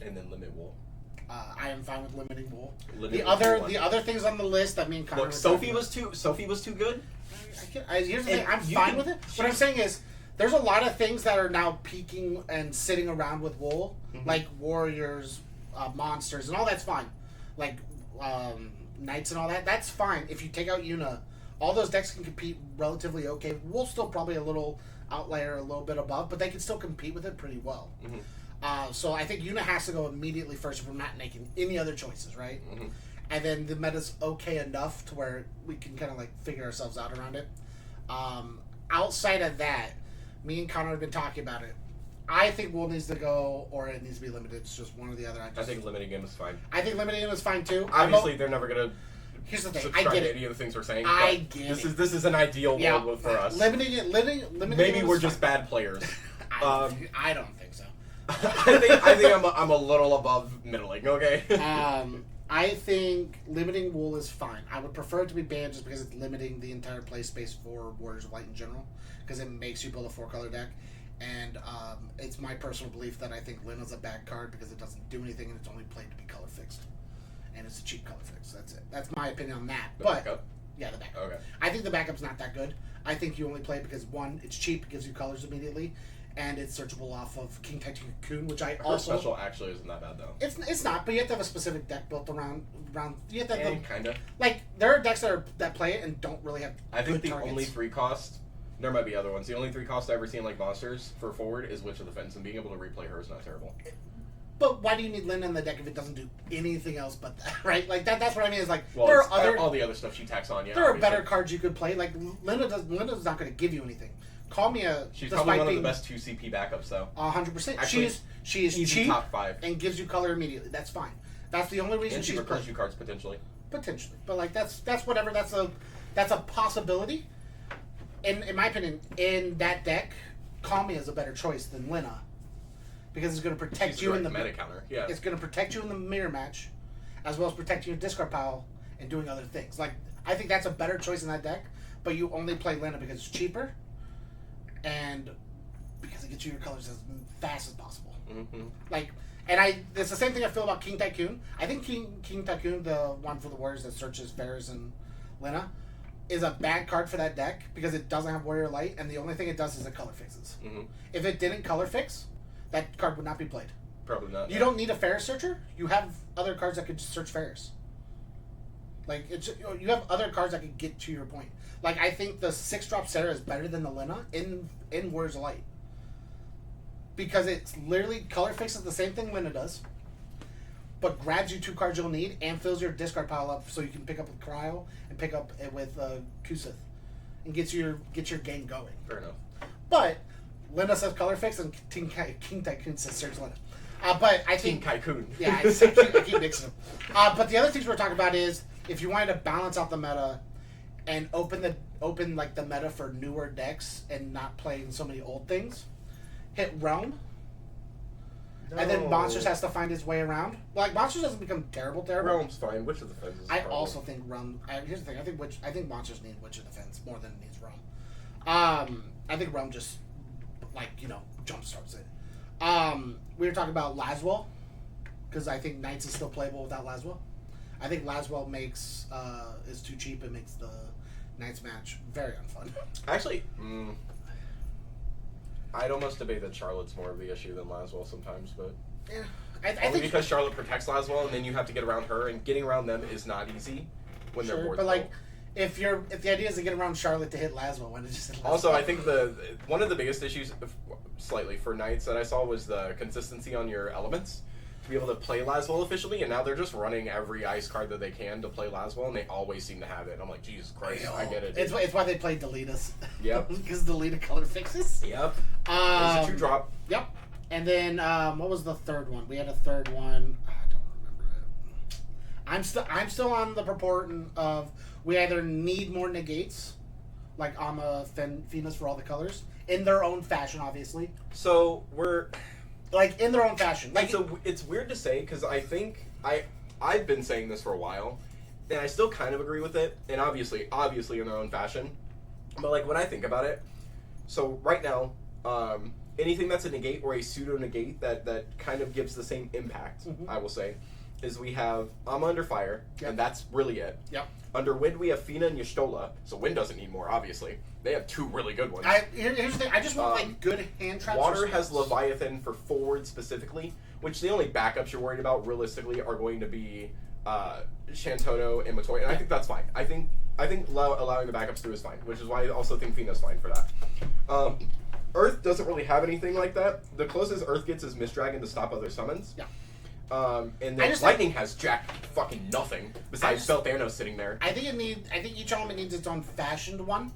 And then limit Wool. I am fine with limiting Wool. The other things on the list that me and Connor Sophie was too good? Here's the thing, I'm fine with it. What I'm saying is, there's a lot of things that are now peaking and sitting around with Wool, like Warriors, monsters, and all that's fine. Like Knights and all that, that's fine. If you take out Yuna, all those decks can compete relatively okay. Wool's still probably a little outlier, a little bit above, but they can still compete with it pretty well. So I think Yuna has to go immediately first if we're not making any other choices, right? And then the meta's okay enough to where we can kind of like figure ourselves out around it. Outside of that, me and Connor have been talking about it. I think Wool needs to go, or it needs to be limited. It's just one or the other. I think limiting him is fine. I think limiting him is fine too. Obviously, they're never gonna. Here's the thing. Subscribe I get to it. any of the things we're saying. I get it. This is an ideal world for us. Limiting Maybe we're just bad players. I don't think so. I think I'm a little above middling. Okay. I think limiting Wool is fine. I would prefer it to be banned just because it's limiting the entire play space for Warriors of Light in general, because it makes you build a 4-color deck. And it's my personal belief that I think Lina's a bad card because it doesn't do anything and it's only played to be color fixed. And it's a cheap color fix. That's it. That's my opinion on that. The backup? Yeah, the backup. Okay. I think the backup's not that good. I think you only play it because, one, it's cheap, it gives you colors immediately, and it's searchable off of King Tycoon, which I Her also special actually isn't that bad though. it's not, but you have to have a specific deck built around you have to have Kinda. like there are decks that play it and don't really have. I think the targets. only 3 cost. There might be other ones. The only 3 cost I've ever seen like monsters for forward is Witch of the Fence, and being able to replay her is not terrible. But why do you need Lynn in the deck if it doesn't do anything else but that, right? Like that's what I mean. Is like Well, there are other all the other stuff she tacks on. Yeah, there are obviously. better cards you could play. Like Linda's not going to give you anything. Call me a. She's probably one of the best 2 CP backups though. 100%. She is easy cheap top 5 and gives you color immediately. That's fine. That's the only reason and she she's recurs you cards potentially. Potentially, but like that's whatever. That's a possibility. In my opinion, in that deck, Call Me is a better choice than Lina, because it's going to protect you in the meta counter. Yeah, it's going to protect you in the mirror match, as well as protecting your discard pile and doing other things. Like I think that's a better choice in that deck, but you only play Lina because it's cheaper, and because it gets you your colors as fast as possible. Mm-hmm. Like, and it's the same thing I feel about King Tycoon. I think King Tycoon, the one for the Warriors that searches Ferris and Lina, is a bad card for that deck because it doesn't have Warrior Light, and the only thing it does is it color fixes. Mm-hmm. If it didn't color fix, that card would not be played. Probably not. You don't need a Ferris searcher. You have other cards that could just search Ferris. Like you have other cards that could get to your point. Like I think the 6-drop Sarah is better than the Lina in Warriors of Light. Because it's literally color fixes the same thing Lina does, but grabs you 2 cards you'll need and fills your discard pile up so you can pick up with Cryo and pick up it with Kusith and get your game going. Fair enough. But Lina says color fix and King Tycoon says search Lina. But I think King Tycoon. yeah, I keep mixing them. But the other things we're talking about is if you wanted to balance out the meta and open like the meta for newer decks and not playing so many old things. Hit Realm, and then Monsters has to find its way around. Like Monsters doesn't become terrible. Realm's fine. Witch of the Fence is I also think Realm. Here's the thing. I think Monsters need Witch of the Fence more than it needs Realm. I think Realm just jump starts it. We were talking about Laswell because I think Knights is still playable without Laswell. I think Laswell is too cheap and makes the Knights match very unfun. Actually. I'd almost debate that Charlotte's more of the issue than Laswell sometimes, but yeah, I think because Charlotte protects Laswell, and then you have to get around her, and getting around them is not easy when they're board. But like, if the idea is to get around Charlotte to hit Laswell, why not just hit Laswell? Also, I think one of the biggest issues, slightly for Knights that I saw was the consistency on your elements. To be able to play Laswell efficiently, and now they're just running every ice card that they can to play Laswell, and they always seem to have it. I'm like, Jesus Christ, I get it. It's why they play Deletus. Yep. Because Deleta color fixes. Yep. It's a 2-drop. Yep. And then what was the third one? We had a third one. I don't remember it. I'm still on the purport of we either need more negates, like Amma Venus for all the colors, in their own fashion, obviously. So we're. Like, in their own fashion. Like, it's weird to say, because I think I've been saying this for a while, and I still kind of agree with it, and obviously in their own fashion. But, like, when I think about it, so right now, anything that's a negate or a pseudo-negate that kind of gives the same impact, I will say, is we have Amma under fire, and that's really it. Yep. Under wind, we have Fina and Y'shtola, so wind doesn't need more, obviously. They have 2 really good ones. Here's the thing. I just want, good hand traps. Water has Leviathan for forward specifically, which the only backups you're worried about, realistically, are going to be Shantoto and Matoya, and I think that's fine. I think allowing the backups through is fine, which is why I also think Fina's fine for that. Earth doesn't really have anything like that. The closest Earth gets is Mist Dragon to stop other summons. Yeah. And then Lightning has jack fucking nothing besides Belthanos sitting there. I think each element needs its own fashioned one.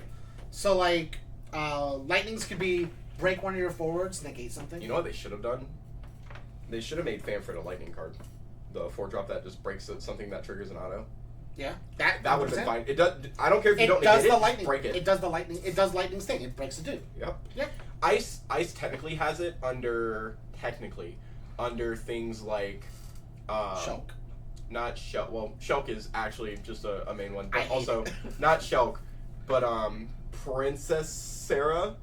So like, Lightnings could be break one of your forwards, negate something. You know what they should have done? They should have made Famfrit a Lightning card. The 4-drop that just breaks something that triggers an auto. Yeah, that would have been fine. It does. I don't care if you don't negate negate lightning. Break it. It does the lightning. It does lightning's thing. It breaks the dude. Yep. Ice technically has it under things like Shulk. Not Shulk. Well, Shulk is actually just a main one, but also not Shulk, but Princess Sarah,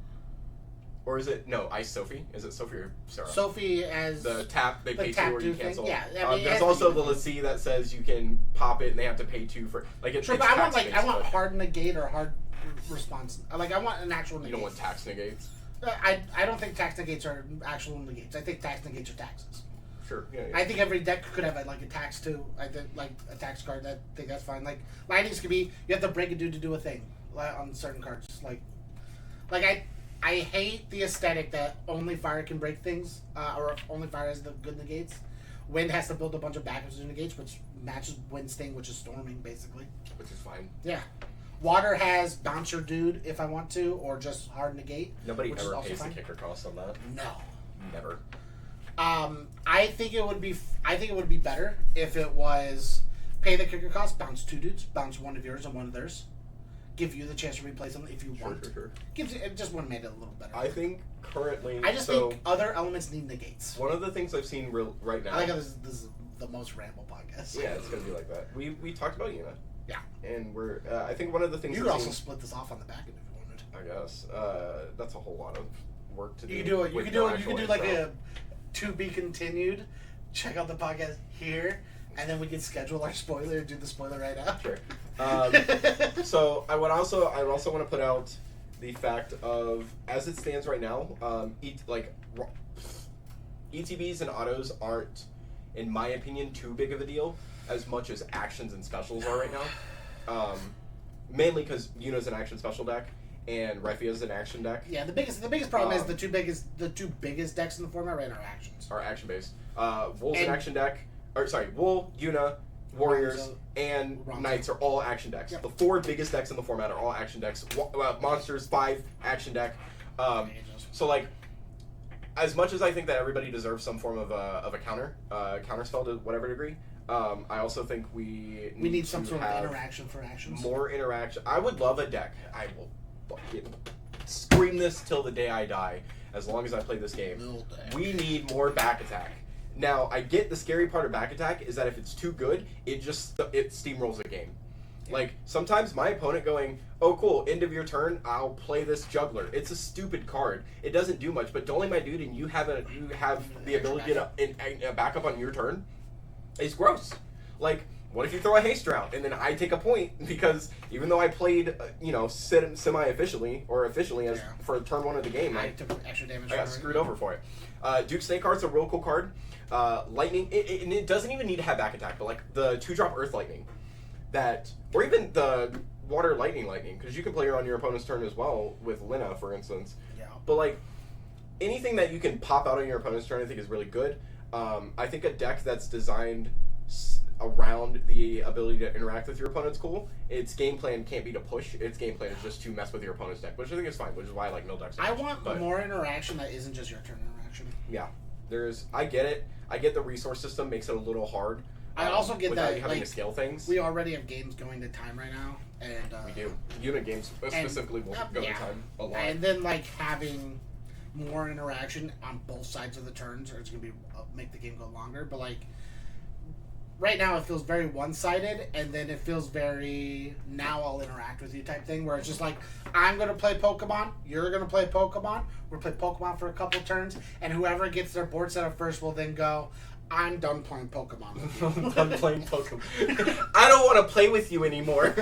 or is it Ice Sophie? Is it Sophie or Sarah? Sophie as the tap they pay 2 or you cancel. Yeah, there's also the Lassie that says you can pop it and they have to pay 2 for like Sure, but I want hard negate or hard response. Like I want an actual negate. You don't want tax negates. I don't think tax negates are actual negates. I think tax negates are taxes. Sure. Yeah. I think every deck could have like a tax too. I think like a tax card. I think that's fine. Like lightnings could be you have to break a dude to do a thing on certain cards. Like I hate the aesthetic that only fire can break things, or only fire has the good negates. Wind has to build a bunch of backups to negates, which matches Wind Sting, which is storming basically. Which is fine. Yeah. Water has bounce your dude if I want to, or just hard negate. Nobody ever pays the kicker cost on that. No. Never. I think it would be better if it was pay the kicker cost, bounce 2 dudes, bounce one of yours and one of theirs. Give you the chance to replay something if you want. Sure. Gives you, it just would have made it a little better. I think currently... I just think other elements need negates. One of the things I've seen right now... I think this is the most ramble podcast. Yeah, it's going to be like that. We talked about Yuna. Yeah. And we're... I think one of the things... You could also split this off on the back end if you wanted. I guess. That's a whole lot of work to do. You can do it. You can do like a to be continued. Check out the podcast here. And then we can schedule our spoiler and do the spoiler right after. Sure. So I would also want to put out the fact of, as it stands right now, ETBs and autos aren't, in my opinion, too big of a deal as much as actions and specials are right now. Mainly because Yuna's an action special deck and Refia's an action deck. Yeah, the biggest problem is the two biggest decks in the format right now are actions. Are action based. Wool's an action deck. Or sorry, Wool, Yuna, Warriors, and Knights are all action decks. Yep. The 4 biggest decks in the format are all action decks. Monsters, 5 action deck. So like, as much as I think that everybody deserves some form of a counter spell to whatever degree, I also think we need some sort of interaction for actions. More interaction. I would love a deck. I will fucking scream this till the day I die, as long as I play this game. We need more back attack. Now, I get the scary part of back attack is that if it's too good, it steamrolls a game. Yeah. Like, sometimes my opponent going, oh cool, end of your turn, I'll play this juggler. It's a stupid card. It doesn't do much, but dueling my dude and you have the ability to get a backup on your turn, it's gross. Like, what if you throw a haster out and then I take a point because even though I played, semi-officially or officially as for turn 1 of the game, I took extra damage. I got screwed over for it. Duke Snake Heart's a real cool card. Lightning, and it doesn't even need to have back attack, but like the 2-drop Earth Lightning, or even the Water Lightning, because you can play it on your opponent's turn as well with Lina, for instance. Yeah. But like anything that you can pop out on your opponent's turn, I think is really good. I think a deck that's designed around the ability to interact with your opponent's cool. Its game plan can't be to push. Its game plan is just to mess with your opponent's deck, which I think is fine, which is why I like mill decks so much. I want more interaction that isn't just your turn interaction. Yeah. I get it. I get the resource system makes it a little hard. I also get without that you having to scale things. We already have games going to time right now, and we do. Unit games specifically will go to time a lot. And then like having more interaction on both sides of the turns, or it's gonna be make the game go longer. But like right now, it feels very one-sided, and then it feels very now I'll interact with you type thing, where it's just like I'm gonna play Pokemon, you're gonna play Pokemon, we'll play Pokemon for a couple turns, and whoever gets their board set up first will then go, I'm done playing Pokemon. I'm done playing Pokemon. I don't want to play with you anymore.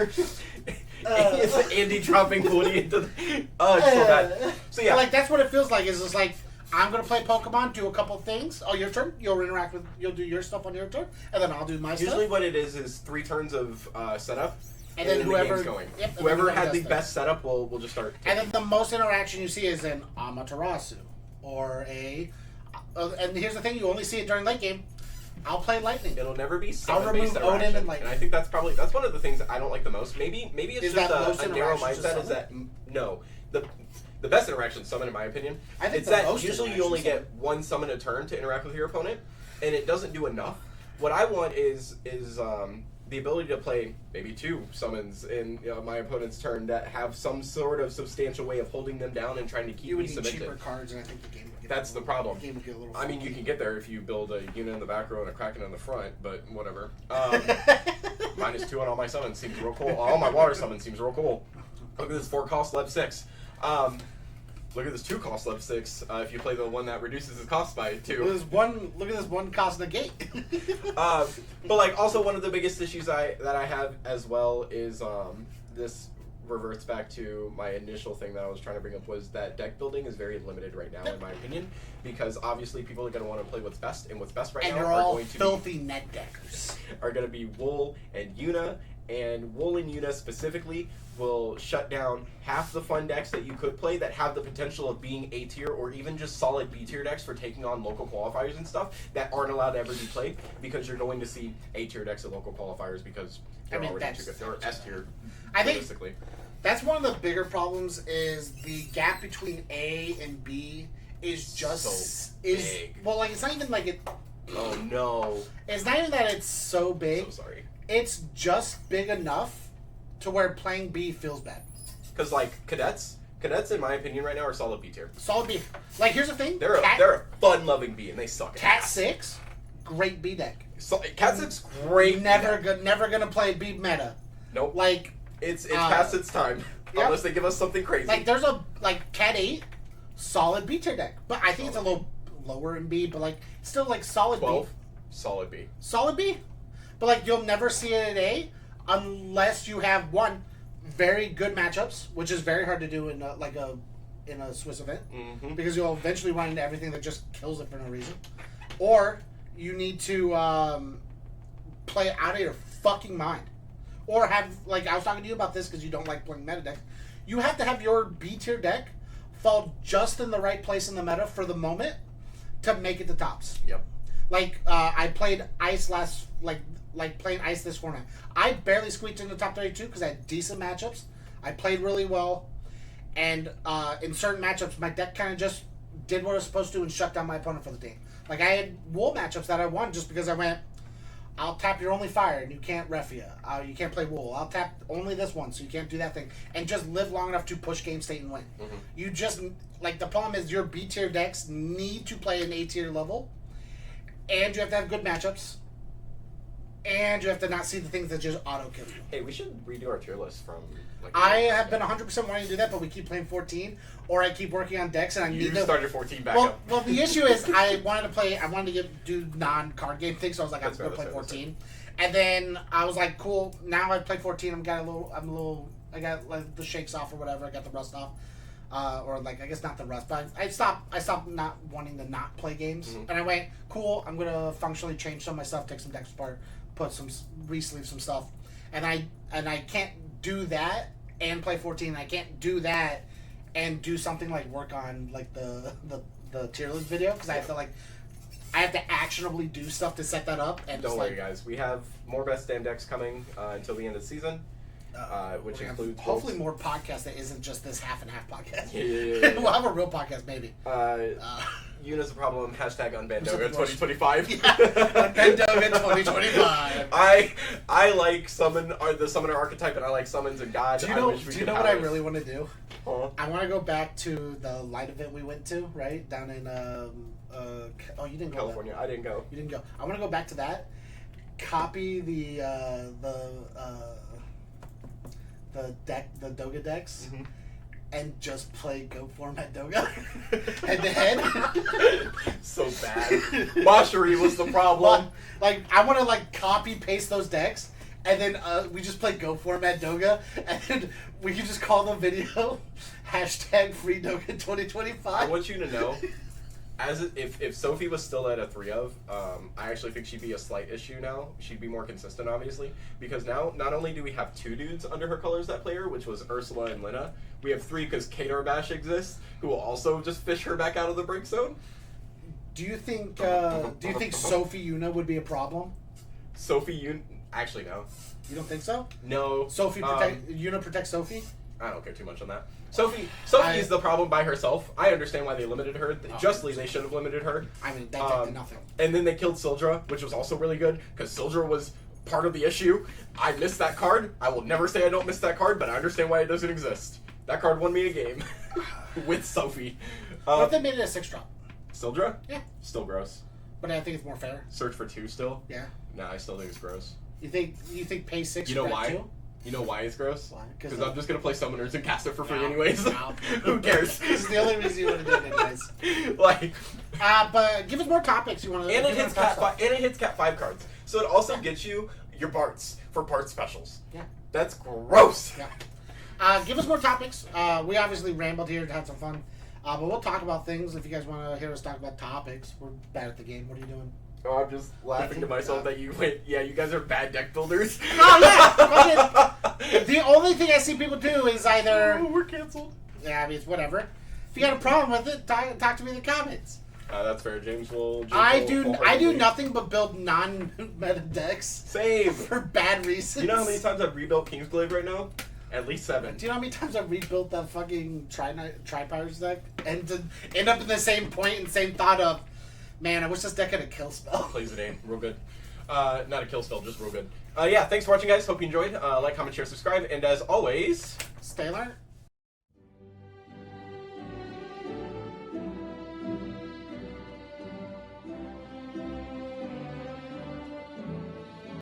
It's Andy dropping Woody into the... Oh, it's so bad. So yeah. But, like, that's what it feels like, is just like, I'm going to play Pokemon, do a couple things. Oh, your turn? You'll do your stuff on your turn, and then I'll do my stuff. Usually what it is 3 turns of setup, and then whoever... the game's going. Yep, whoever had the best setup will just start. And then the most interaction you see is an Amaterasu, or a... and here's the thing, you only see it during late game. I'll play Lightning. It'll never be I'll remove Odin and Lightning. And I think that's one of the things that I don't like the most. Maybe it's just a narrow mindset. Is that no, the best interaction summon, in my opinion. I think it's that usually you only get one summon a turn to interact with your opponent, and it doesn't do enough. What I want is the ability to play maybe 2 summons in my opponent's turn that have some sort of substantial way of holding them down and trying to keep me cemented. Cheaper cards, and I think the game would get That's the problem. The game would get a little I mean, you can get there if you build a unit in the back row and a Kraken in the front, but whatever. -2 on all my summons seems real cool. All my water summons seems real cool. Look at this 4 cost lev 6. Look at this 2 cost lev 6. If you play the one that reduces its cost by 2. Look at this one cost negate. But like also one of the biggest issues that I have as well is this reverts back to my initial thing that I was trying to bring up, was that deck building is very limited right now, in my opinion, because obviously people are going to want to play what's best, and what's best right now they're are all going to filthy net deckers. are going to be Wool and Yuna, and Wool and Yuna specifically will shut down half the fun decks that you could play that have the potential of being A tier or even just solid B tier decks for taking on local qualifiers and stuff that aren't allowed to ever be played, because you're going to see A tier decks at local qualifiers because they're already too good. They're S tier. I think that's one of the bigger problems, is the gap between A and B is just big. Well, like, it's not even like it. Oh no! It's not even that it's so big. So sorry. It's just big enough to where playing B feels bad. Because like cadets in my opinion right now are solid B tier. Solid B. Like, here's the thing. They're a fun loving B, and they suck. Cat 6, great B deck. So, Cat 6, great. Never gonna play B meta. Nope. Like, it's past its time. Yep. Unless they give us something crazy. Like, there's Cat 8, solid B tier deck, but I think it's a little lower in B, but like still like solid 12, B. Solid B. Solid B, but like you'll never see it at A unless you have one very good matchups, which is very hard to do in a Swiss event, because you'll eventually run into everything that just kills it for no reason, or you need to play it out of your fucking mind, or have, like, I was talking to you about this because you don't like playing meta decks. You have to have your B tier deck fall just in the right place in the meta for the moment to make it to tops. Yep. Like, I played Ice playing Ice this format. I barely squeaked into the top 32 because I had decent matchups. I played really well. And in certain matchups, my deck kind of just did what it was supposed to and shut down my opponent for the game. Like, I had Wool matchups that I won just because I went, I'll tap your only fire and you can't ref you. You can't play Wool. I'll tap only this one so you can't do that thing. And just live long enough to push game state and win. You just, like, the problem is your B tier decks need to play an A tier level. And you have to have good matchups. And you have to not see the things that just auto-kill you. Hey, we should redo our tier list from... like, I have been 100% wanting to do that, but we keep playing 14. Or I keep working on decks and I need to... You started 14 back up. Well, the issue is I wanted to do non-card game things, so I was like, I'm going to play 14. And then I was like, cool, now I've played 14, I got like the shakes off or whatever, I got the rust off. Or like, I guess not the rust, but I stopped not wanting to not play games. And I went, cool, I'm going to functionally change some of my stuff, take some decks apart, re-sleeve some stuff. And I can't do that and play 14. I can't do that and do something like work on like the tier list video, because I have to actionably do stuff to set that up. And don't worry, guys. We have more best damn decks coming until the end of the season, which includes hopefully more podcasts that isn't just this half and half podcast. Yeah. We'll have a real podcast maybe. Yuna's a problem. Hashtag unbandoga 2025. Yeah. Unbandoga 2025. I like the summoner archetype, and I like summons and God. Do you know what I really want to do? Huh? I want to go back to the light event we went to, right? Down in you didn't go. California. I didn't go. You didn't go. I want to go back to that. Copy the Doga decks. And just play Go Format Doga head to head. So bad. Mashari was the problem. Like, I want to like copy paste those decks, and then we just play Go Format Doga, and then we can just call the video hashtag Free Doga 2025. I want you to know, if Sophie was still at a 3 of, I actually think she'd be a slight issue now. She'd be more consistent, obviously, because now not only do we have 2 dudes under her colors that play her, which was Ursula and Lina, we have 3 because Kadar Bash exists, who will also just fish her back out of the break zone. Do you think Sophie Yuna would be a problem? Sophie Yuna, actually no. You don't think so? No. Yuna protects Sophie? I don't care too much on that. Sophie is the problem by herself. I understand why they limited her. Justly, they should have limited her. I mean, that did nothing. And then they killed Sildra, which was also really good, because Sildra was part of the issue. I missed that card. I will never say I don't miss that card, but I understand why it doesn't exist. That card won me a game with Sophie. What if they made it a 6-drop? Sildra? Yeah. Still gross. But I think it's more fair. Search for 2 still? Yeah. Nah, I still think it's gross. You think pay 6? You know why? 2? You know why it's gross? Why? Because I'm just going to play Summoners and cast it for free anyways. Who cares? This is the only reason you want to do it anyways. Like... but give us more topics you want to... And it hits Cat 5 cards. So it also gets you your Barts for Bart specials. Yeah. That's gross. Yeah. Give us more topics. We obviously rambled here to have some fun. But we'll talk about things if you guys want to hear us talk about topics. We're bad at the game. What are you doing? Oh, I'm just laughing to myself that you went, yeah, you guys are bad deck builders. Oh, yeah. The only thing I see people do is either... Oh, we're canceled. Yeah, I mean, it's whatever. If you got a problem with it, talk to me in the comments. That's fair. James will... I do nothing but build non-meta decks. Same. For bad reasons. You know how many times I've rebuilt Kingsglaive right now? At least 7. Do you know how many times I've rebuilt that fucking Tri-Pirates deck? And to end up in the same point and same thought of, man, I wish this deck had a kill spell. Plays the game. Real good. Not a kill spell, just real good. Yeah, thanks for watching, guys. Hope you enjoyed. Like, comment, share, subscribe. And as always... Stay